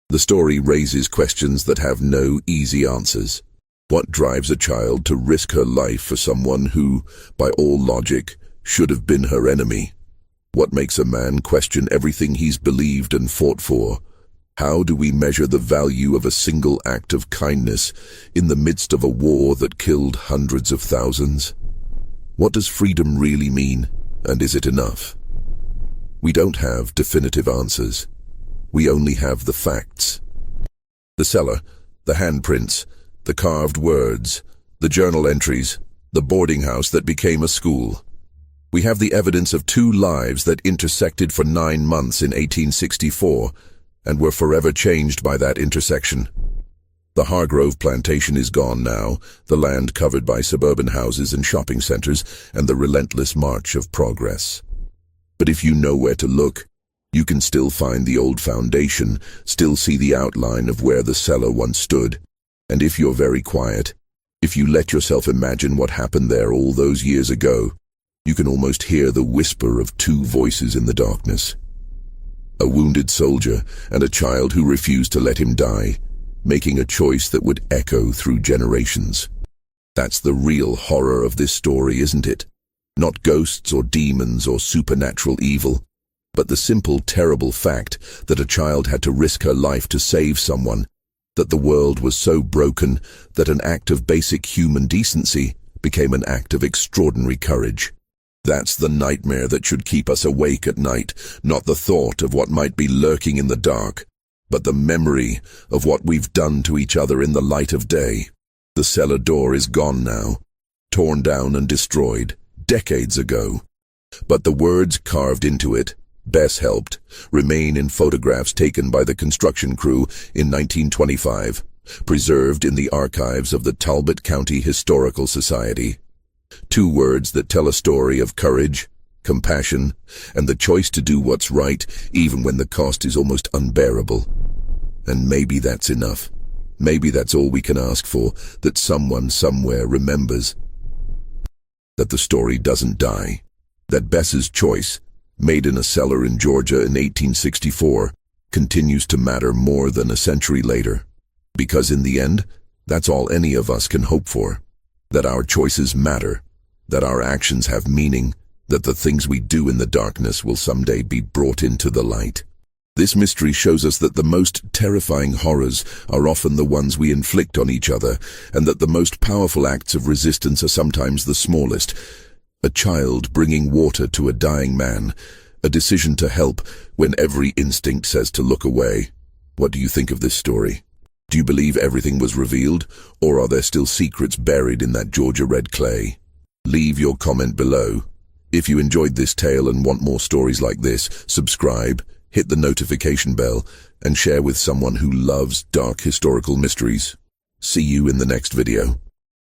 The story raises questions that have no easy answers. What drives a child to risk her life for someone who, by all logic, should have been her enemy? What makes a man question everything he's believed and fought for? How do we measure the value of a single act of kindness in the midst of a war that killed hundreds of thousands? What does freedom really mean, and is it enough? We don't have definitive answers. We only have the facts. The cellar, the handprints, the carved words, the journal entries, the boarding house that became a school. We have the evidence of two lives that intersected for 9 months in 1864 and were forever changed by that intersection. The Hargrove plantation is gone now, the land covered by suburban houses and shopping centers, and the relentless march of progress. But if you know where to look, you can still find the old foundation, still see the outline of where the cellar once stood. And if you're very quiet, if you let yourself imagine what happened there all those years ago, you can almost hear the whisper of two voices in the darkness. A wounded soldier and a child who refused to let him die, making a choice that would echo through generations. That's the real horror of this story, isn't it? Not ghosts or demons or supernatural evil, but the simple, terrible fact that a child had to risk her life to save someone, that the world was so broken that an act of basic human decency became an act of extraordinary courage. That's the nightmare that should keep us awake at night, not the thought of what might be lurking in the dark, but the memory of what we've done to each other in the light of day. The cellar door is gone now, torn down and destroyed, decades ago. But the words carved into it, Bess helped, remain in photographs taken by the construction crew in 1925, preserved in the archives of the Talbot County Historical Society. Two words that tell a story of courage, compassion, and the choice to do what's right even when the cost is almost unbearable. And maybe that's enough. Maybe that's all we can ask for, that someone somewhere remembers. That the story doesn't die. That Bess's choice, made in a cellar in Georgia in 1864, continues to matter more than a century later. Because in the end, that's all any of us can hope for. That our choices matter, that our actions have meaning, that the things we do in the darkness will someday be brought into the light. This mystery shows us that the most terrifying horrors are often the ones we inflict on each other, and that the most powerful acts of resistance are sometimes the smallest. A child bringing water to a dying man, a decision to help when every instinct says to look away. What do you think of this story? Do you believe everything was revealed, or are there still secrets buried in that Georgia red clay? Leave your comment below. If you enjoyed this tale and want more stories like this, subscribe, hit the notification bell, and share with someone who loves dark historical mysteries. See you in the next video.